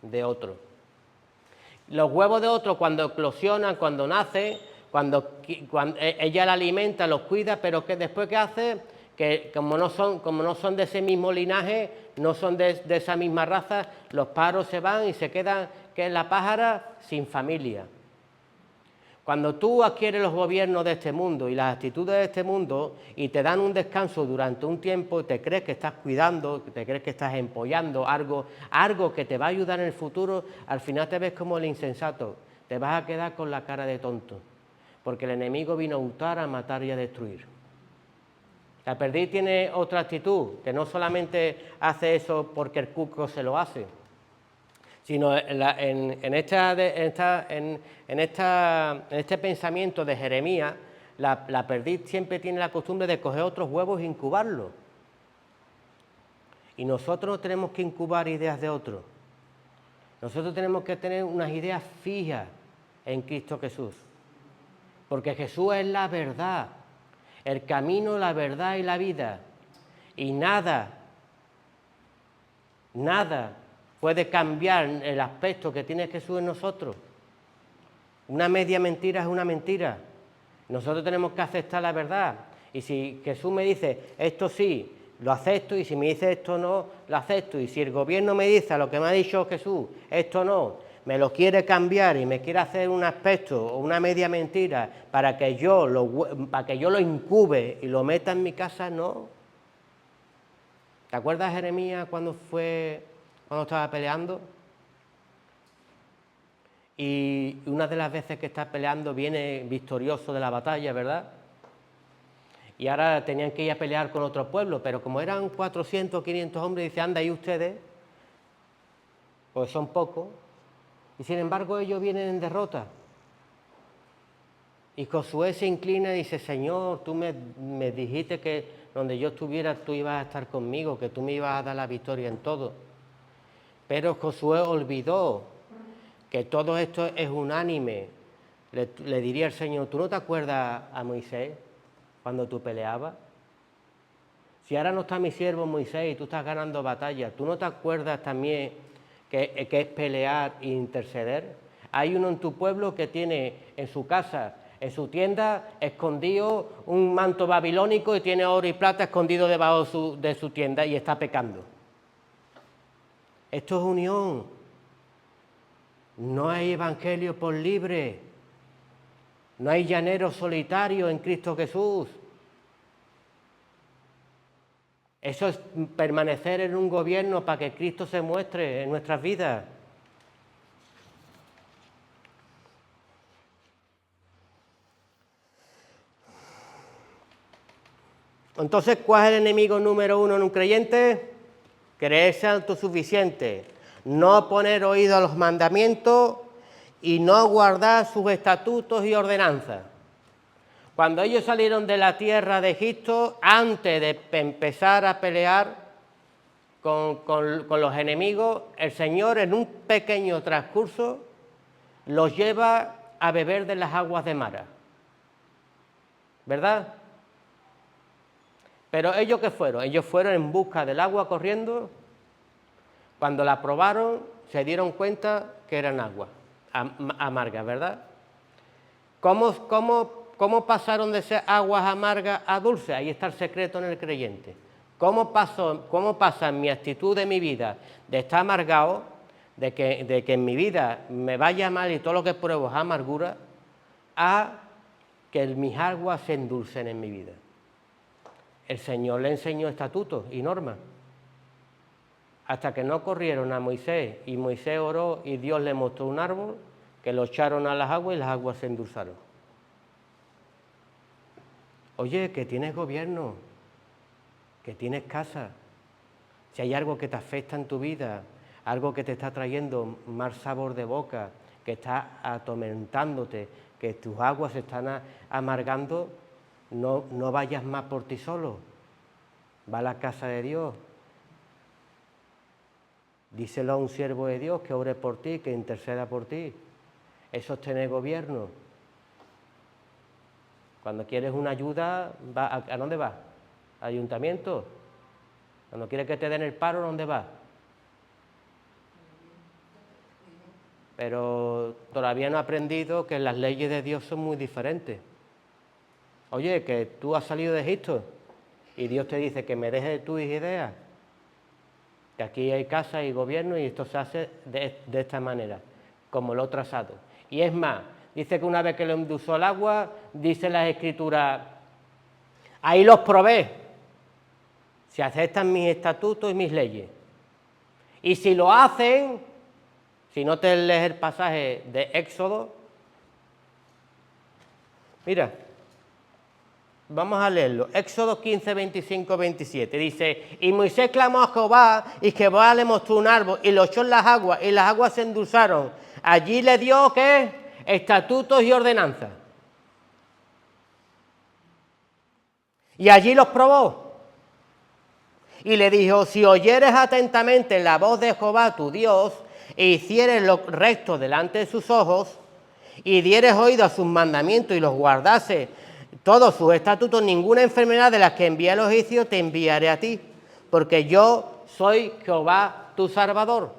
de otro. Los huevos de otro cuando eclosionan, cuando nacen, cuando ella la alimenta, los cuida, pero que después ¿qué hace? Que como no son de ese mismo linaje, no son de esa misma raza, los pájaros se van y se quedan, que es la pájara sin familia. Cuando tú adquieres los gobiernos de este mundo y las actitudes de este mundo y te dan un descanso durante un tiempo y te crees que estás cuidando, te crees que estás empollando algo que te va a ayudar en el futuro, al final te ves como el insensato. te vas a quedar con la cara de tonto, porque el enemigo vino a hurtar, a matar y a destruir. La perdiz tiene otra actitud, que no solamente hace eso porque el cuco se lo hace, sino en este pensamiento de Jeremías, la perdiz siempre tiene la costumbre de coger otros huevos e incubarlos. Y nosotros no tenemos que incubar ideas de otros. Nosotros tenemos que tener unas ideas fijas en Cristo Jesús. Porque Jesús es la verdad, el camino, la verdad y la vida. Y nada puede cambiar el aspecto que tiene Jesús en nosotros. Una media mentira es una mentira. Nosotros tenemos que aceptar la verdad. Y si Jesús me dice, esto sí, lo acepto, y si me dice esto no, lo acepto. Y si el gobierno me dice lo que me ha dicho Jesús, esto no, me lo quiere cambiar y me quiere hacer un aspecto o una media mentira para que yo lo incube y lo meta en mi casa, no. ¿Te acuerdas, Jeremías, cuando estaba peleando? Y una de las veces que está peleando viene victorioso de la batalla, ¿verdad? Y ahora tenían que ir a pelear con otro pueblo, pero como eran 400 o 500 hombres, dice, anda, ¿y ustedes? Pues son pocos. Y sin embargo ellos vienen en derrota. Y Josué se inclina y dice, Señor, tú me dijiste que donde yo estuviera tú ibas a estar conmigo, que tú me ibas a dar la victoria en todo. Pero Josué olvidó que todo esto es unánime. Le diría el Señor, ¿tú no te acuerdas a Moisés cuando tú peleabas? Si ahora no está mi siervo Moisés y tú estás ganando batallas, ¿tú no te acuerdas también que es pelear e interceder? Hay uno en tu pueblo que tiene en su casa, en su tienda, escondido un manto babilónico y tiene oro y plata escondido debajo de su tienda y está pecando. Esto es unión. No hay evangelio por libre. No hay llanero solitario en Cristo Jesús. Eso es permanecer en un gobierno para que Cristo se muestre en nuestras vidas. Entonces, ¿cuál es el enemigo número uno en un creyente? Creerse autosuficiente, no poner oído a los mandamientos y no guardar sus estatutos y ordenanzas. Cuando ellos salieron de la tierra de Egipto, antes de empezar a pelear con los enemigos, el Señor en un pequeño transcurso los lleva a beber de las aguas de Mara. ¿Verdad? Pero ellos, ¿qué fueron? Ellos fueron en busca del agua corriendo. Cuando la probaron, se dieron cuenta que eran agua amargas, ¿verdad? ¿Cómo pasaron de ser aguas amargas a dulces? Ahí está el secreto en el creyente. ¿Cómo pasa en mi actitud de mi vida de estar amargado, de que en mi vida me vaya mal y todo lo que pruebo es amargura, a que mis aguas se endulcen en mi vida? El Señor le enseñó estatutos y normas. Hasta que no corrieron a Moisés y Moisés oró y Dios le mostró un árbol que lo echaron a las aguas y las aguas se endulzaron. Oye, que tienes gobierno, que tienes casa, si hay algo que te afecta en tu vida, algo que te está trayendo mal sabor de boca, que está atormentándote, que tus aguas se están amargando, no vayas más por ti solo, va a la casa de Dios. Díselo a un siervo de Dios que ore por ti, que interceda por ti. Eso es tener gobierno. Cuando quieres una ayuda, ¿a dónde vas? ¿Al ayuntamiento? Cuando quieres que te den el paro, ¿dónde vas? Pero todavía no he aprendido que las leyes de Dios son muy diferentes. Oye, que tú has salido de Egipto y Dios te dice que me dejes tus ideas, que aquí hay casa y gobierno y esto se hace de esta manera, como lo he trazado. Y es más, dice que una vez que lo endulzó el agua, dice las Escrituras, ahí los probé, si aceptan mis estatutos y mis leyes. Y si lo hacen, si no te lees el pasaje de Éxodo, Mira, vamos a leerlo. Éxodo 15, 25, 27. Dice, y Moisés clamó a Jehová, y Jehová le mostró un árbol, y lo echó en las aguas, y las aguas se endulzaron. Allí le dio, ¿qué? Estatutos y ordenanzas. Y allí los probó. Y le dijo, si oyeres atentamente la voz de Jehová tu Dios, e hicieres lo recto delante de sus ojos, y dieres oído a sus mandamientos y los guardases todos sus estatutos, ninguna enfermedad de las que envié a los egipcios te enviaré a ti, porque yo soy Jehová tu Salvador.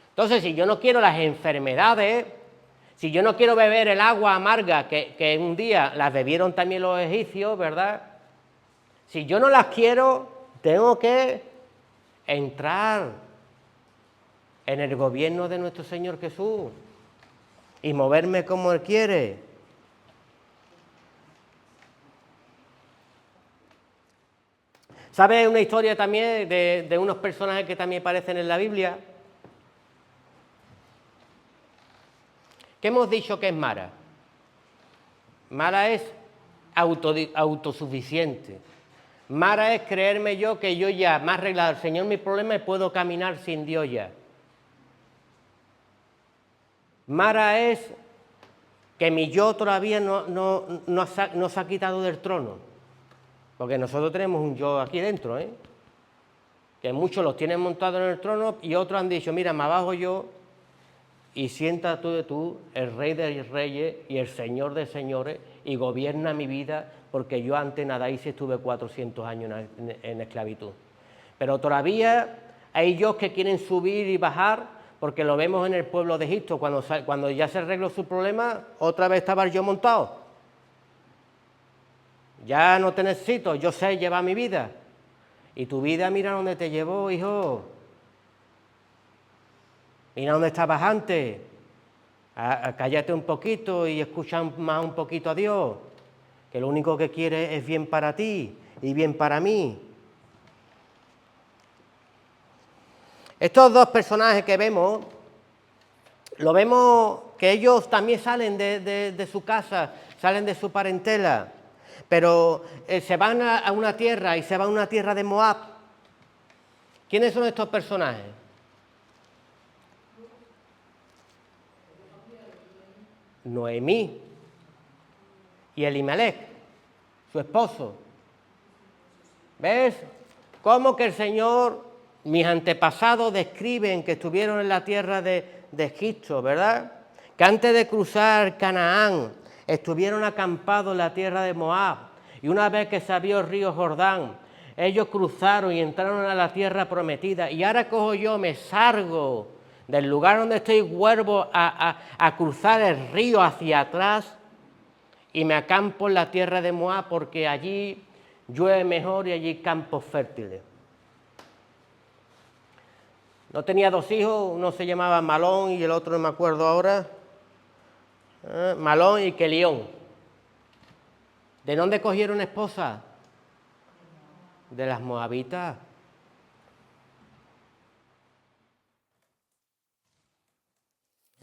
Entonces, si yo no quiero las enfermedades, si yo no quiero beber el agua amarga que un día las bebieron también los egipcios, ¿verdad? Si yo no las quiero, tengo que entrar en el gobierno de nuestro Señor Jesús y moverme como Él quiere. ¿Sabes una historia también de unos personajes que también aparecen en la Biblia? ¿Qué hemos dicho que es Mara? Mara es autosuficiente. Mara es creerme yo que yo ya me he arreglado el Señor mi problema y puedo caminar sin Dios ya. Mara es que mi yo todavía no se ha quitado del trono. Porque nosotros tenemos un yo aquí dentro, que muchos los tienen montados en el trono y otros han dicho, mira, me abajo yo y siéntate tú, el rey de reyes y el señor de señores, y gobierna mi vida, porque yo antes nada hice, estuve 400 años en esclavitud. Pero todavía hay yo que quieren subir y bajar, porque lo vemos en el pueblo de Egipto, cuando ya se arregló su problema, otra vez estaba yo montado. Ya no te necesito, yo sé llevar mi vida. Y tu vida, mira dónde te llevó, hijo. Mira dónde estabas antes. Cállate un poquito y escucha más un poquito a Dios, que lo único que quiere es bien para ti y bien para mí. Estos dos personajes que vemos, lo vemos que ellos también salen de su casa, salen de su parentela, pero se van a una tierra y se van a una tierra de Moab. ¿Quiénes son estos personajes? Noemí y Elimelech, su esposo. ¿Ves? Cómo que el Señor, mis antepasados describen que estuvieron en la tierra de Egipto, ¿verdad? Que antes de cruzar Canaán estuvieron acampados en la tierra de Moab, y una vez que se abrió el río Jordán, ellos cruzaron y entraron a la tierra prometida. Y ahora cojo yo, me salgo del lugar donde estoy, vuelvo a cruzar el río hacia atrás y me acampo en la tierra de Moab, porque allí llueve mejor y allí campos fértiles. No tenía dos hijos, uno se llamaba Malón y el otro no me acuerdo ahora. Malón y Kelión. ¿De dónde cogieron esposa? De las moabitas.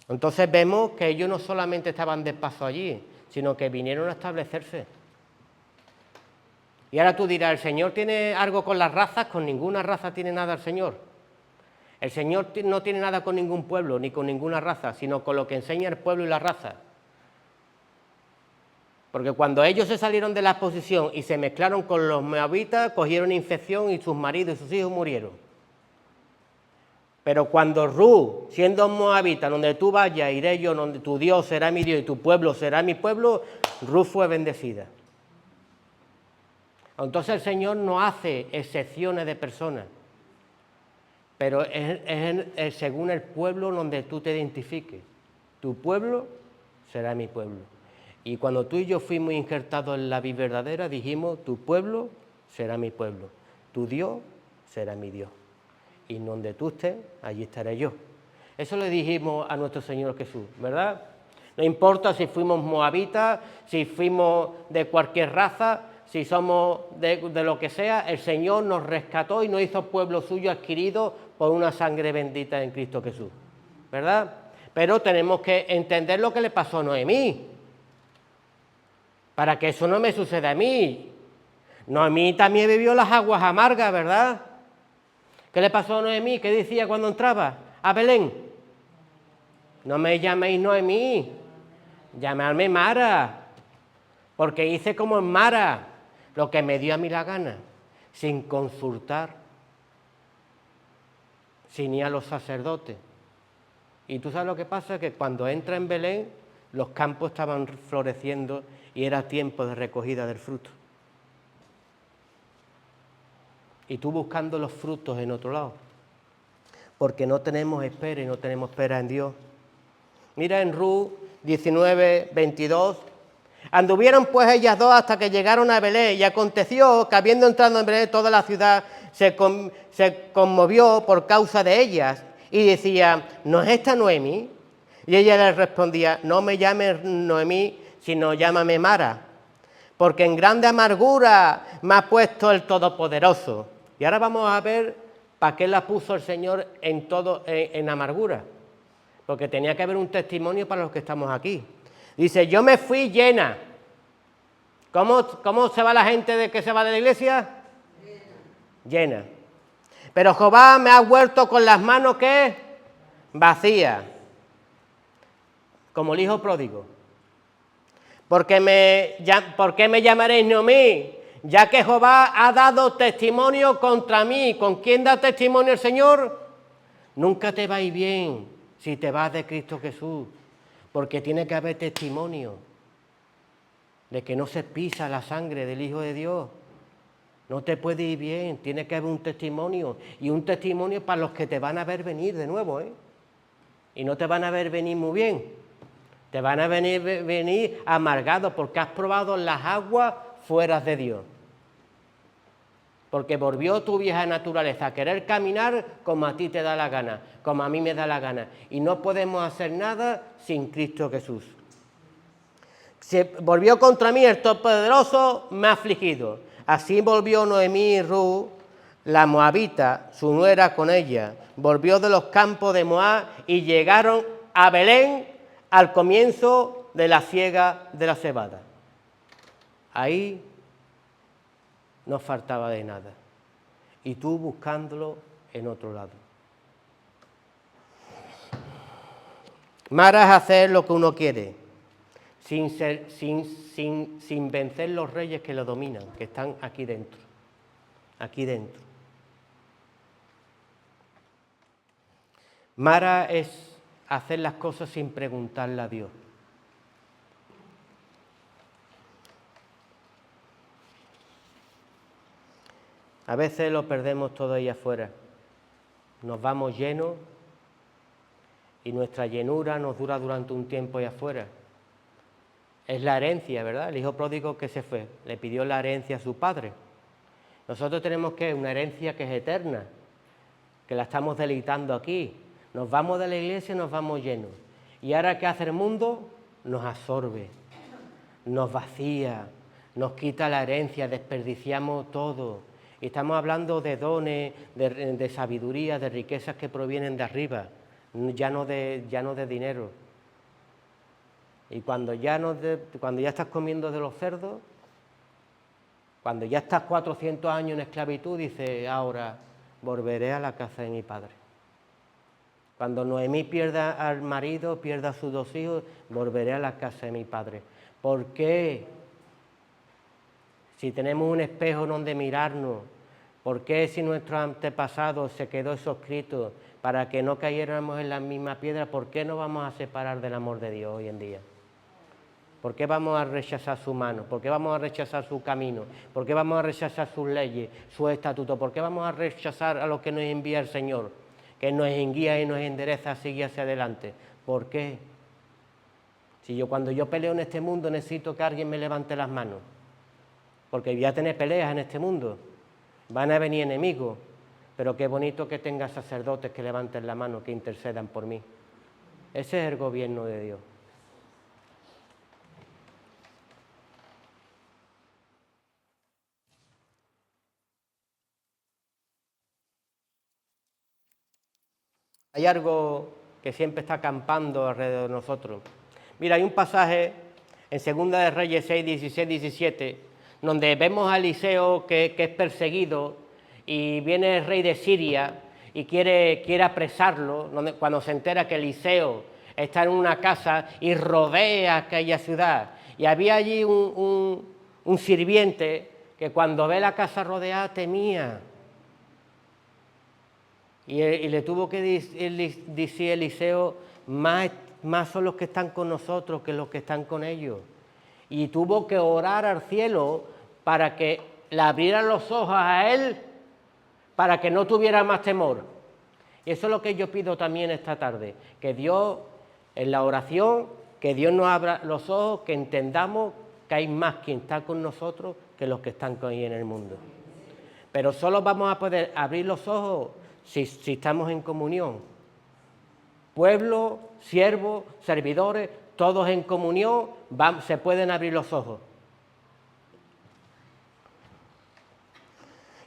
Entonces vemos que ellos no solamente estaban de paso allí, sino que vinieron a establecerse. Y ahora tú dirás, ¿el Señor tiene algo con las razas? Con ninguna raza tiene nada el Señor. El Señor no tiene nada con ningún pueblo, ni con ninguna raza, sino con lo que enseña el pueblo y la raza. Porque cuando ellos se salieron de la posición y se mezclaron con los moabitas, cogieron infección y sus maridos y sus hijos murieron. Pero cuando Ruth, siendo moabita, donde tú vayas, iré yo, donde tu Dios será mi Dios y tu pueblo será mi pueblo, Ruth fue bendecida. Entonces el Señor no hace excepciones de personas, pero es según el pueblo donde tú te identifiques. Tu pueblo será mi pueblo. Y cuando tú y yo fuimos injertados en la vida verdadera, dijimos, tu pueblo será mi pueblo, tu Dios será mi Dios. Y donde tú estés, allí estaré yo. Eso le dijimos a nuestro Señor Jesús, ¿verdad? No importa si fuimos moabitas, si fuimos de cualquier raza, si somos de lo que sea, el Señor nos rescató y nos hizo pueblo suyo adquirido por una sangre bendita en Cristo Jesús, ¿verdad? Pero tenemos que entender lo que le pasó a Noemí. para que eso no me suceda a mí. Noemí también bebió las aguas amargas, ¿verdad? ¿Qué le pasó a Noemí? ¿Qué decía cuando entraba a Belén? No me llaméis Noemí, llamadme Mara, porque hice como en Mara, lo que me dio a mí la gana, sin consultar, sin ir a los sacerdotes. Y tú sabes lo que pasa, que cuando entra en Belén, los campos estaban floreciendo y era tiempo de recogida del fruto. Y tú buscando los frutos en otro lado, porque no tenemos espera y no tenemos espera en Dios. Mira en Ruth 19, 22. Anduvieron pues ellas dos hasta que llegaron a Belén, y aconteció que habiendo entrado en Belén toda la ciudad se conmovió por causa de ellas, y decía, ¿no es esta Noemí? Y ella les respondía, no me llames Noemí, sino llámame Mara, porque en grande amargura me ha puesto el Todopoderoso. Y ahora vamos a ver para qué la puso el Señor en amargura, porque tenía que haber un testimonio para los que estamos aquí. Dice, yo me fui llena. ¿Cómo se va la gente de que se va de la iglesia? Llena. Pero Jehová me ha vuelto con las manos, ¿qué? Vacías. Como el hijo pródigo. ¿Por qué me llamaréis Noemí? Ya que Jehová ha dado testimonio contra mí. ¿Con quién da testimonio el Señor? Nunca te va a ir bien si te vas de Cristo Jesús, porque tiene que haber testimonio de que no se pisa la sangre del Hijo de Dios. No te puede ir bien, tiene que haber un testimonio, y un testimonio para los que te van a ver venir de nuevo, ¿eh? Y no te van a ver venir muy bien, te van a venir amargados porque has probado las aguas fuera de Dios. Porque volvió tu vieja naturaleza a querer caminar como a ti te da la gana, como a mí me da la gana. Y no podemos hacer nada sin Cristo Jesús. Se volvió contra mí el Todopoderoso, me ha afligido. Así volvió Noemí y Ruth, la moabita, su nuera con ella. Volvió de los campos de Moab y llegaron a Belén al comienzo de la siega de la cebada. Ahí no faltaba de nada. Y tú buscándolo en otro lado. Mara es hacer lo que uno quiere, sin vencer los reyes que lo dominan, que están aquí dentro. Aquí dentro. Mara es hacer las cosas sin preguntarle a Dios. A veces lo perdemos todo ahí afuera. Nos vamos llenos y nuestra llenura nos dura durante un tiempo ahí afuera. Es la herencia, ¿verdad? El hijo pródigo que se fue, le pidió la herencia a su padre. Nosotros tenemos una herencia que es eterna, que la estamos deleitando aquí. Nos vamos de la iglesia y nos vamos llenos. Y ahora, ¿qué hace el mundo? Nos absorbe, nos vacía, nos quita la herencia, desperdiciamos todo. Y estamos hablando de dones, de sabiduría, de riquezas que provienen de arriba, ya no de dinero. Y cuando ya estás comiendo de los cerdos, cuando ya estás 400 años en esclavitud, dices, ahora volveré a la casa de mi padre. Cuando Noemí pierda al marido, pierda a sus 2 hijos, volveré a la casa de mi padre. ¿Por qué? Si tenemos un espejo donde mirarnos, ¿por qué si nuestro antepasado se quedó eso escrito para que no cayéramos en la misma piedra, por qué nos vamos a separar del amor de Dios hoy en día? ¿Por qué vamos a rechazar su mano? ¿Por qué vamos a rechazar su camino? ¿Por qué vamos a rechazar sus leyes, sus estatutos? ¿Por qué vamos a rechazar a los que nos envía el Señor, que nos enguía y nos endereza a seguir hacia adelante? ¿Por qué? Si cuando yo peleo en este mundo necesito que alguien me levante las manos, porque voy a tener peleas en este mundo, van a venir enemigos, pero qué bonito que tenga sacerdotes que levanten la mano, que intercedan por mí. Ese es el gobierno de Dios. Hay algo que siempre está acampando alrededor de nosotros. Mira, hay un pasaje en Segunda de Reyes 6, 16, 17, donde vemos a Eliseo que es perseguido y viene el rey de Siria y quiere apresarlo, cuando se entera que Eliseo está en una casa y rodea aquella ciudad. Y había allí un sirviente que cuando ve la casa rodeada temía. Y le tuvo que decir Eliseo, más son los que están con nosotros que los que están con ellos. Y tuvo que orar al cielo para que le abrieran los ojos a él, para que no tuviera más temor. Y eso es lo que yo pido también esta tarde, que Dios, en la oración, que Dios nos abra los ojos, que entendamos que hay más quien está con nosotros que los que están ahí en el mundo. Pero solo vamos a poder abrir los ojos si estamos en comunión. Pueblo, siervos, servidores, todos en comunión, se pueden abrir los ojos.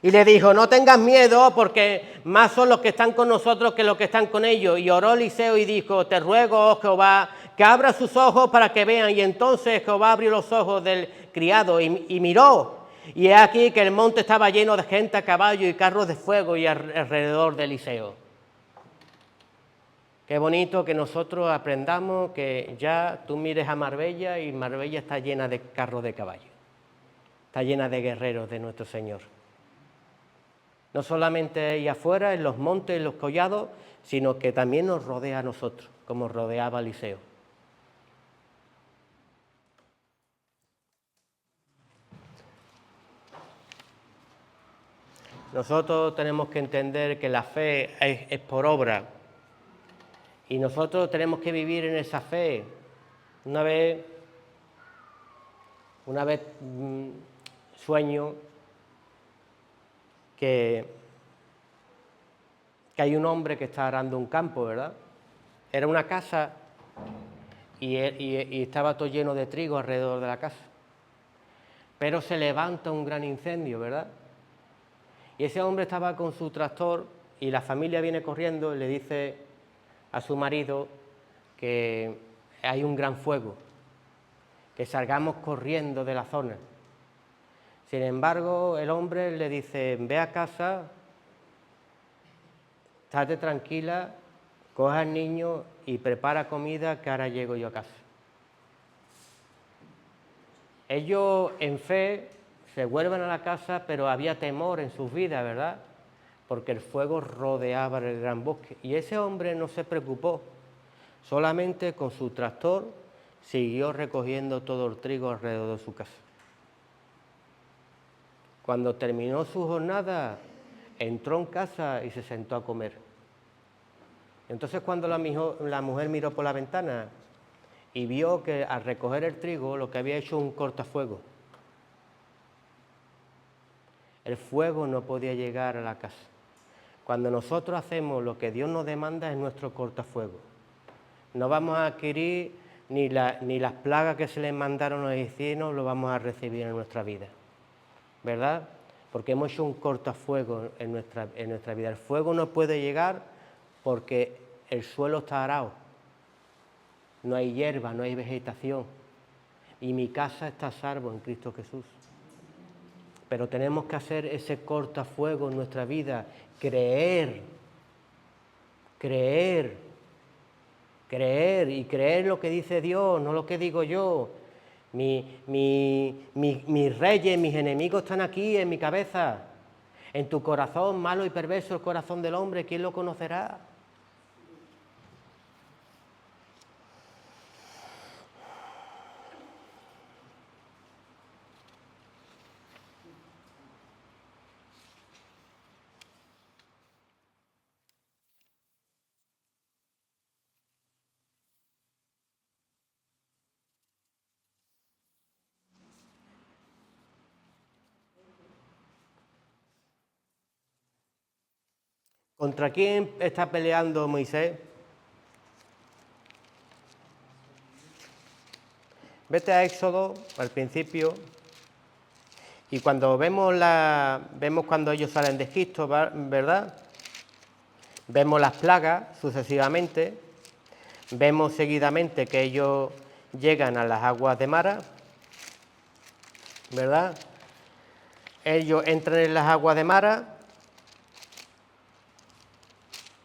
Y le dijo, no tengas miedo porque más son los que están con nosotros que los que están con ellos. Y oró Eliseo y dijo, te ruego, oh Jehová, que abra sus ojos para que vean. Y entonces Jehová abrió los ojos del criado y miró. Y he aquí que el monte estaba lleno de gente a caballo y carros de fuego y alrededor de Eliseo. Qué bonito que nosotros aprendamos que ya tú mires a Marbella y Marbella está llena de carros de caballo. Está llena de guerreros de nuestro Señor. No solamente ahí afuera, en los montes, en los collados, sino que también nos rodea a nosotros, como rodeaba a Eliseo. Nosotros tenemos que entender que la fe es por obra y nosotros tenemos que vivir en esa fe. Una vez sueño que hay un hombre que está arando un campo, ¿verdad? Era una casa y estaba todo lleno de trigo alrededor de la casa. Pero se levanta un gran incendio, ¿verdad? Y ese hombre estaba con su tractor y la familia viene corriendo y le dice a su marido que hay un gran fuego, que salgamos corriendo de la zona. Sin embargo, el hombre le dice, ve a casa, estate tranquila, coja al niño y prepara comida que ahora llego yo a casa. Ellos en fe se vuelven a la casa, pero había temor en sus vidas, ¿verdad? Porque el fuego rodeaba el gran bosque. Y ese hombre no se preocupó, solamente con su tractor siguió recogiendo todo el trigo alrededor de su casa. Cuando terminó su jornada, entró en casa y se sentó a comer. Entonces cuando la mujer miró por la ventana y vio que al recoger el trigo lo que había hecho un cortafuego. El fuego no podía llegar a la casa. Cuando nosotros hacemos lo que Dios nos demanda es nuestro cortafuego. No vamos a adquirir ni las plagas que se les mandaron a los egipcios, lo vamos a recibir en nuestra vida. ¿Verdad? Porque hemos hecho un cortafuego en nuestra vida. El fuego no puede llegar porque el suelo está arado. No hay hierba, no hay vegetación. Y mi casa está a salvo en Cristo Jesús. Pero tenemos que hacer ese cortafuego en nuestra vida, creer y creer lo que dice Dios, no lo que digo yo. Mis reyes, mis enemigos están aquí en mi cabeza. En tu corazón, malo y perverso el corazón del hombre, ¿quién lo conocerá? ¿Contra quién está peleando Moisés? Vete a Éxodo, al principio, y cuando vemos cuando ellos salen de Egipto, ¿verdad? Vemos las plagas sucesivamente, vemos seguidamente que ellos llegan a las aguas de Mara, ¿verdad? Ellos entran en las aguas de Mara,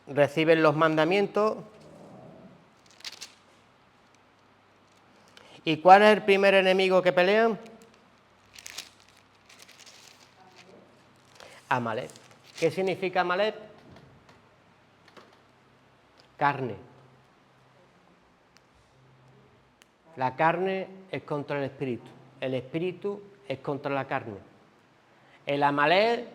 reciben los mandamientos. ¿Y cuál es el primer enemigo que pelean? Amalek. ¿Qué significa Amalek? Carne. La carne es contra el espíritu es contra la carne. El Amalek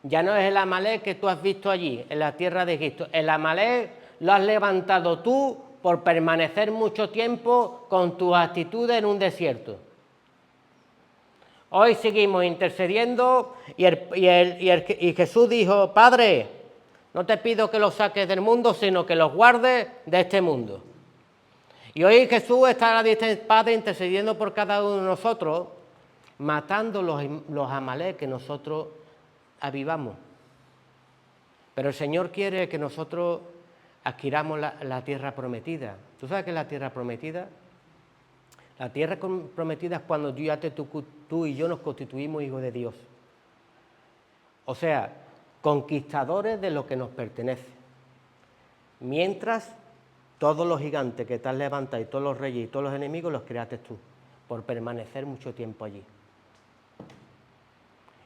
ya no es el Amalek que tú has visto allí, en la tierra de Egipto. El Amalek lo has levantado tú por permanecer mucho tiempo con tus actitudes en un desierto. Hoy seguimos intercediendo y Jesús dijo, Padre, no te pido que los saques del mundo, sino que los guardes de este mundo. Y hoy Jesús está a la diestra del Padre intercediendo por cada uno de nosotros, matando los Amalek que nosotros avivamos. Pero el Señor quiere que nosotros adquiramos la tierra prometida. ¿Tú sabes qué es la tierra prometida? La tierra prometida es cuando tú y yo nos constituimos hijos de Dios. O sea, conquistadores de lo que nos pertenece. Mientras todos los gigantes que te has levantado y todos los reyes y todos los enemigos los creaste tú, por permanecer mucho tiempo allí.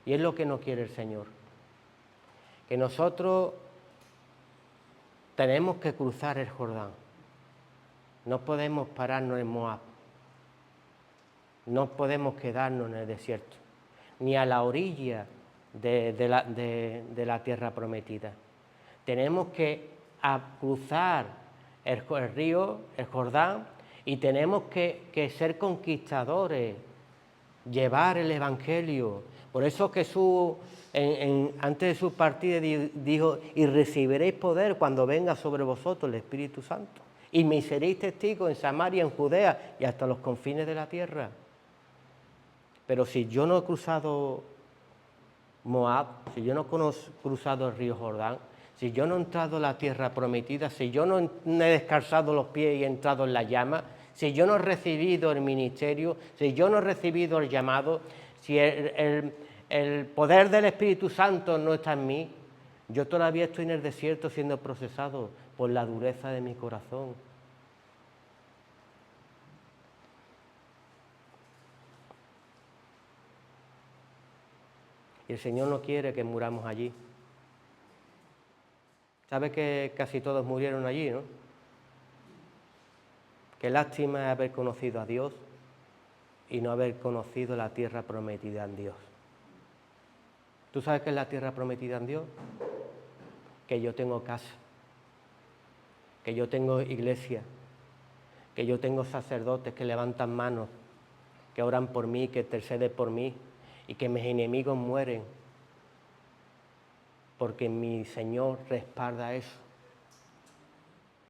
Y es lo que no quiere el Señor. Que nosotros tenemos que cruzar el Jordán. No podemos pararnos en Moab. No podemos quedarnos en el desierto, ni a la orilla de la tierra prometida. Tenemos que cruzar el río, el Jordán, y tenemos que ser conquistadores, llevar el Evangelio. Por eso Jesús, antes de su partida, dijo, y recibiréis poder cuando venga sobre vosotros el Espíritu Santo. Y me seréis testigos en Samaria, en Judea y hasta los confines de la tierra. Pero si yo no he cruzado Moab, si yo no he cruzado el río Jordán, si yo no he entrado en la tierra prometida, si yo no he descalzado los pies y he entrado en la llama, si yo no he recibido el ministerio, si yo no he recibido el llamado, si el poder del Espíritu Santo no está en mí, yo todavía estoy en el desierto siendo procesado por la dureza de mi corazón. Y el Señor no quiere que muramos allí. ¿Sabe que casi todos murieron allí, no? Qué lástima es haber conocido a Dios y no haber conocido la tierra prometida en Dios. ¿Tú sabes qué es la tierra prometida en Dios? Que yo tengo casa, que yo tengo iglesia, que yo tengo sacerdotes que levantan manos, que oran por mí, que interceden por mí, y que mis enemigos mueren, porque mi Señor respalda eso.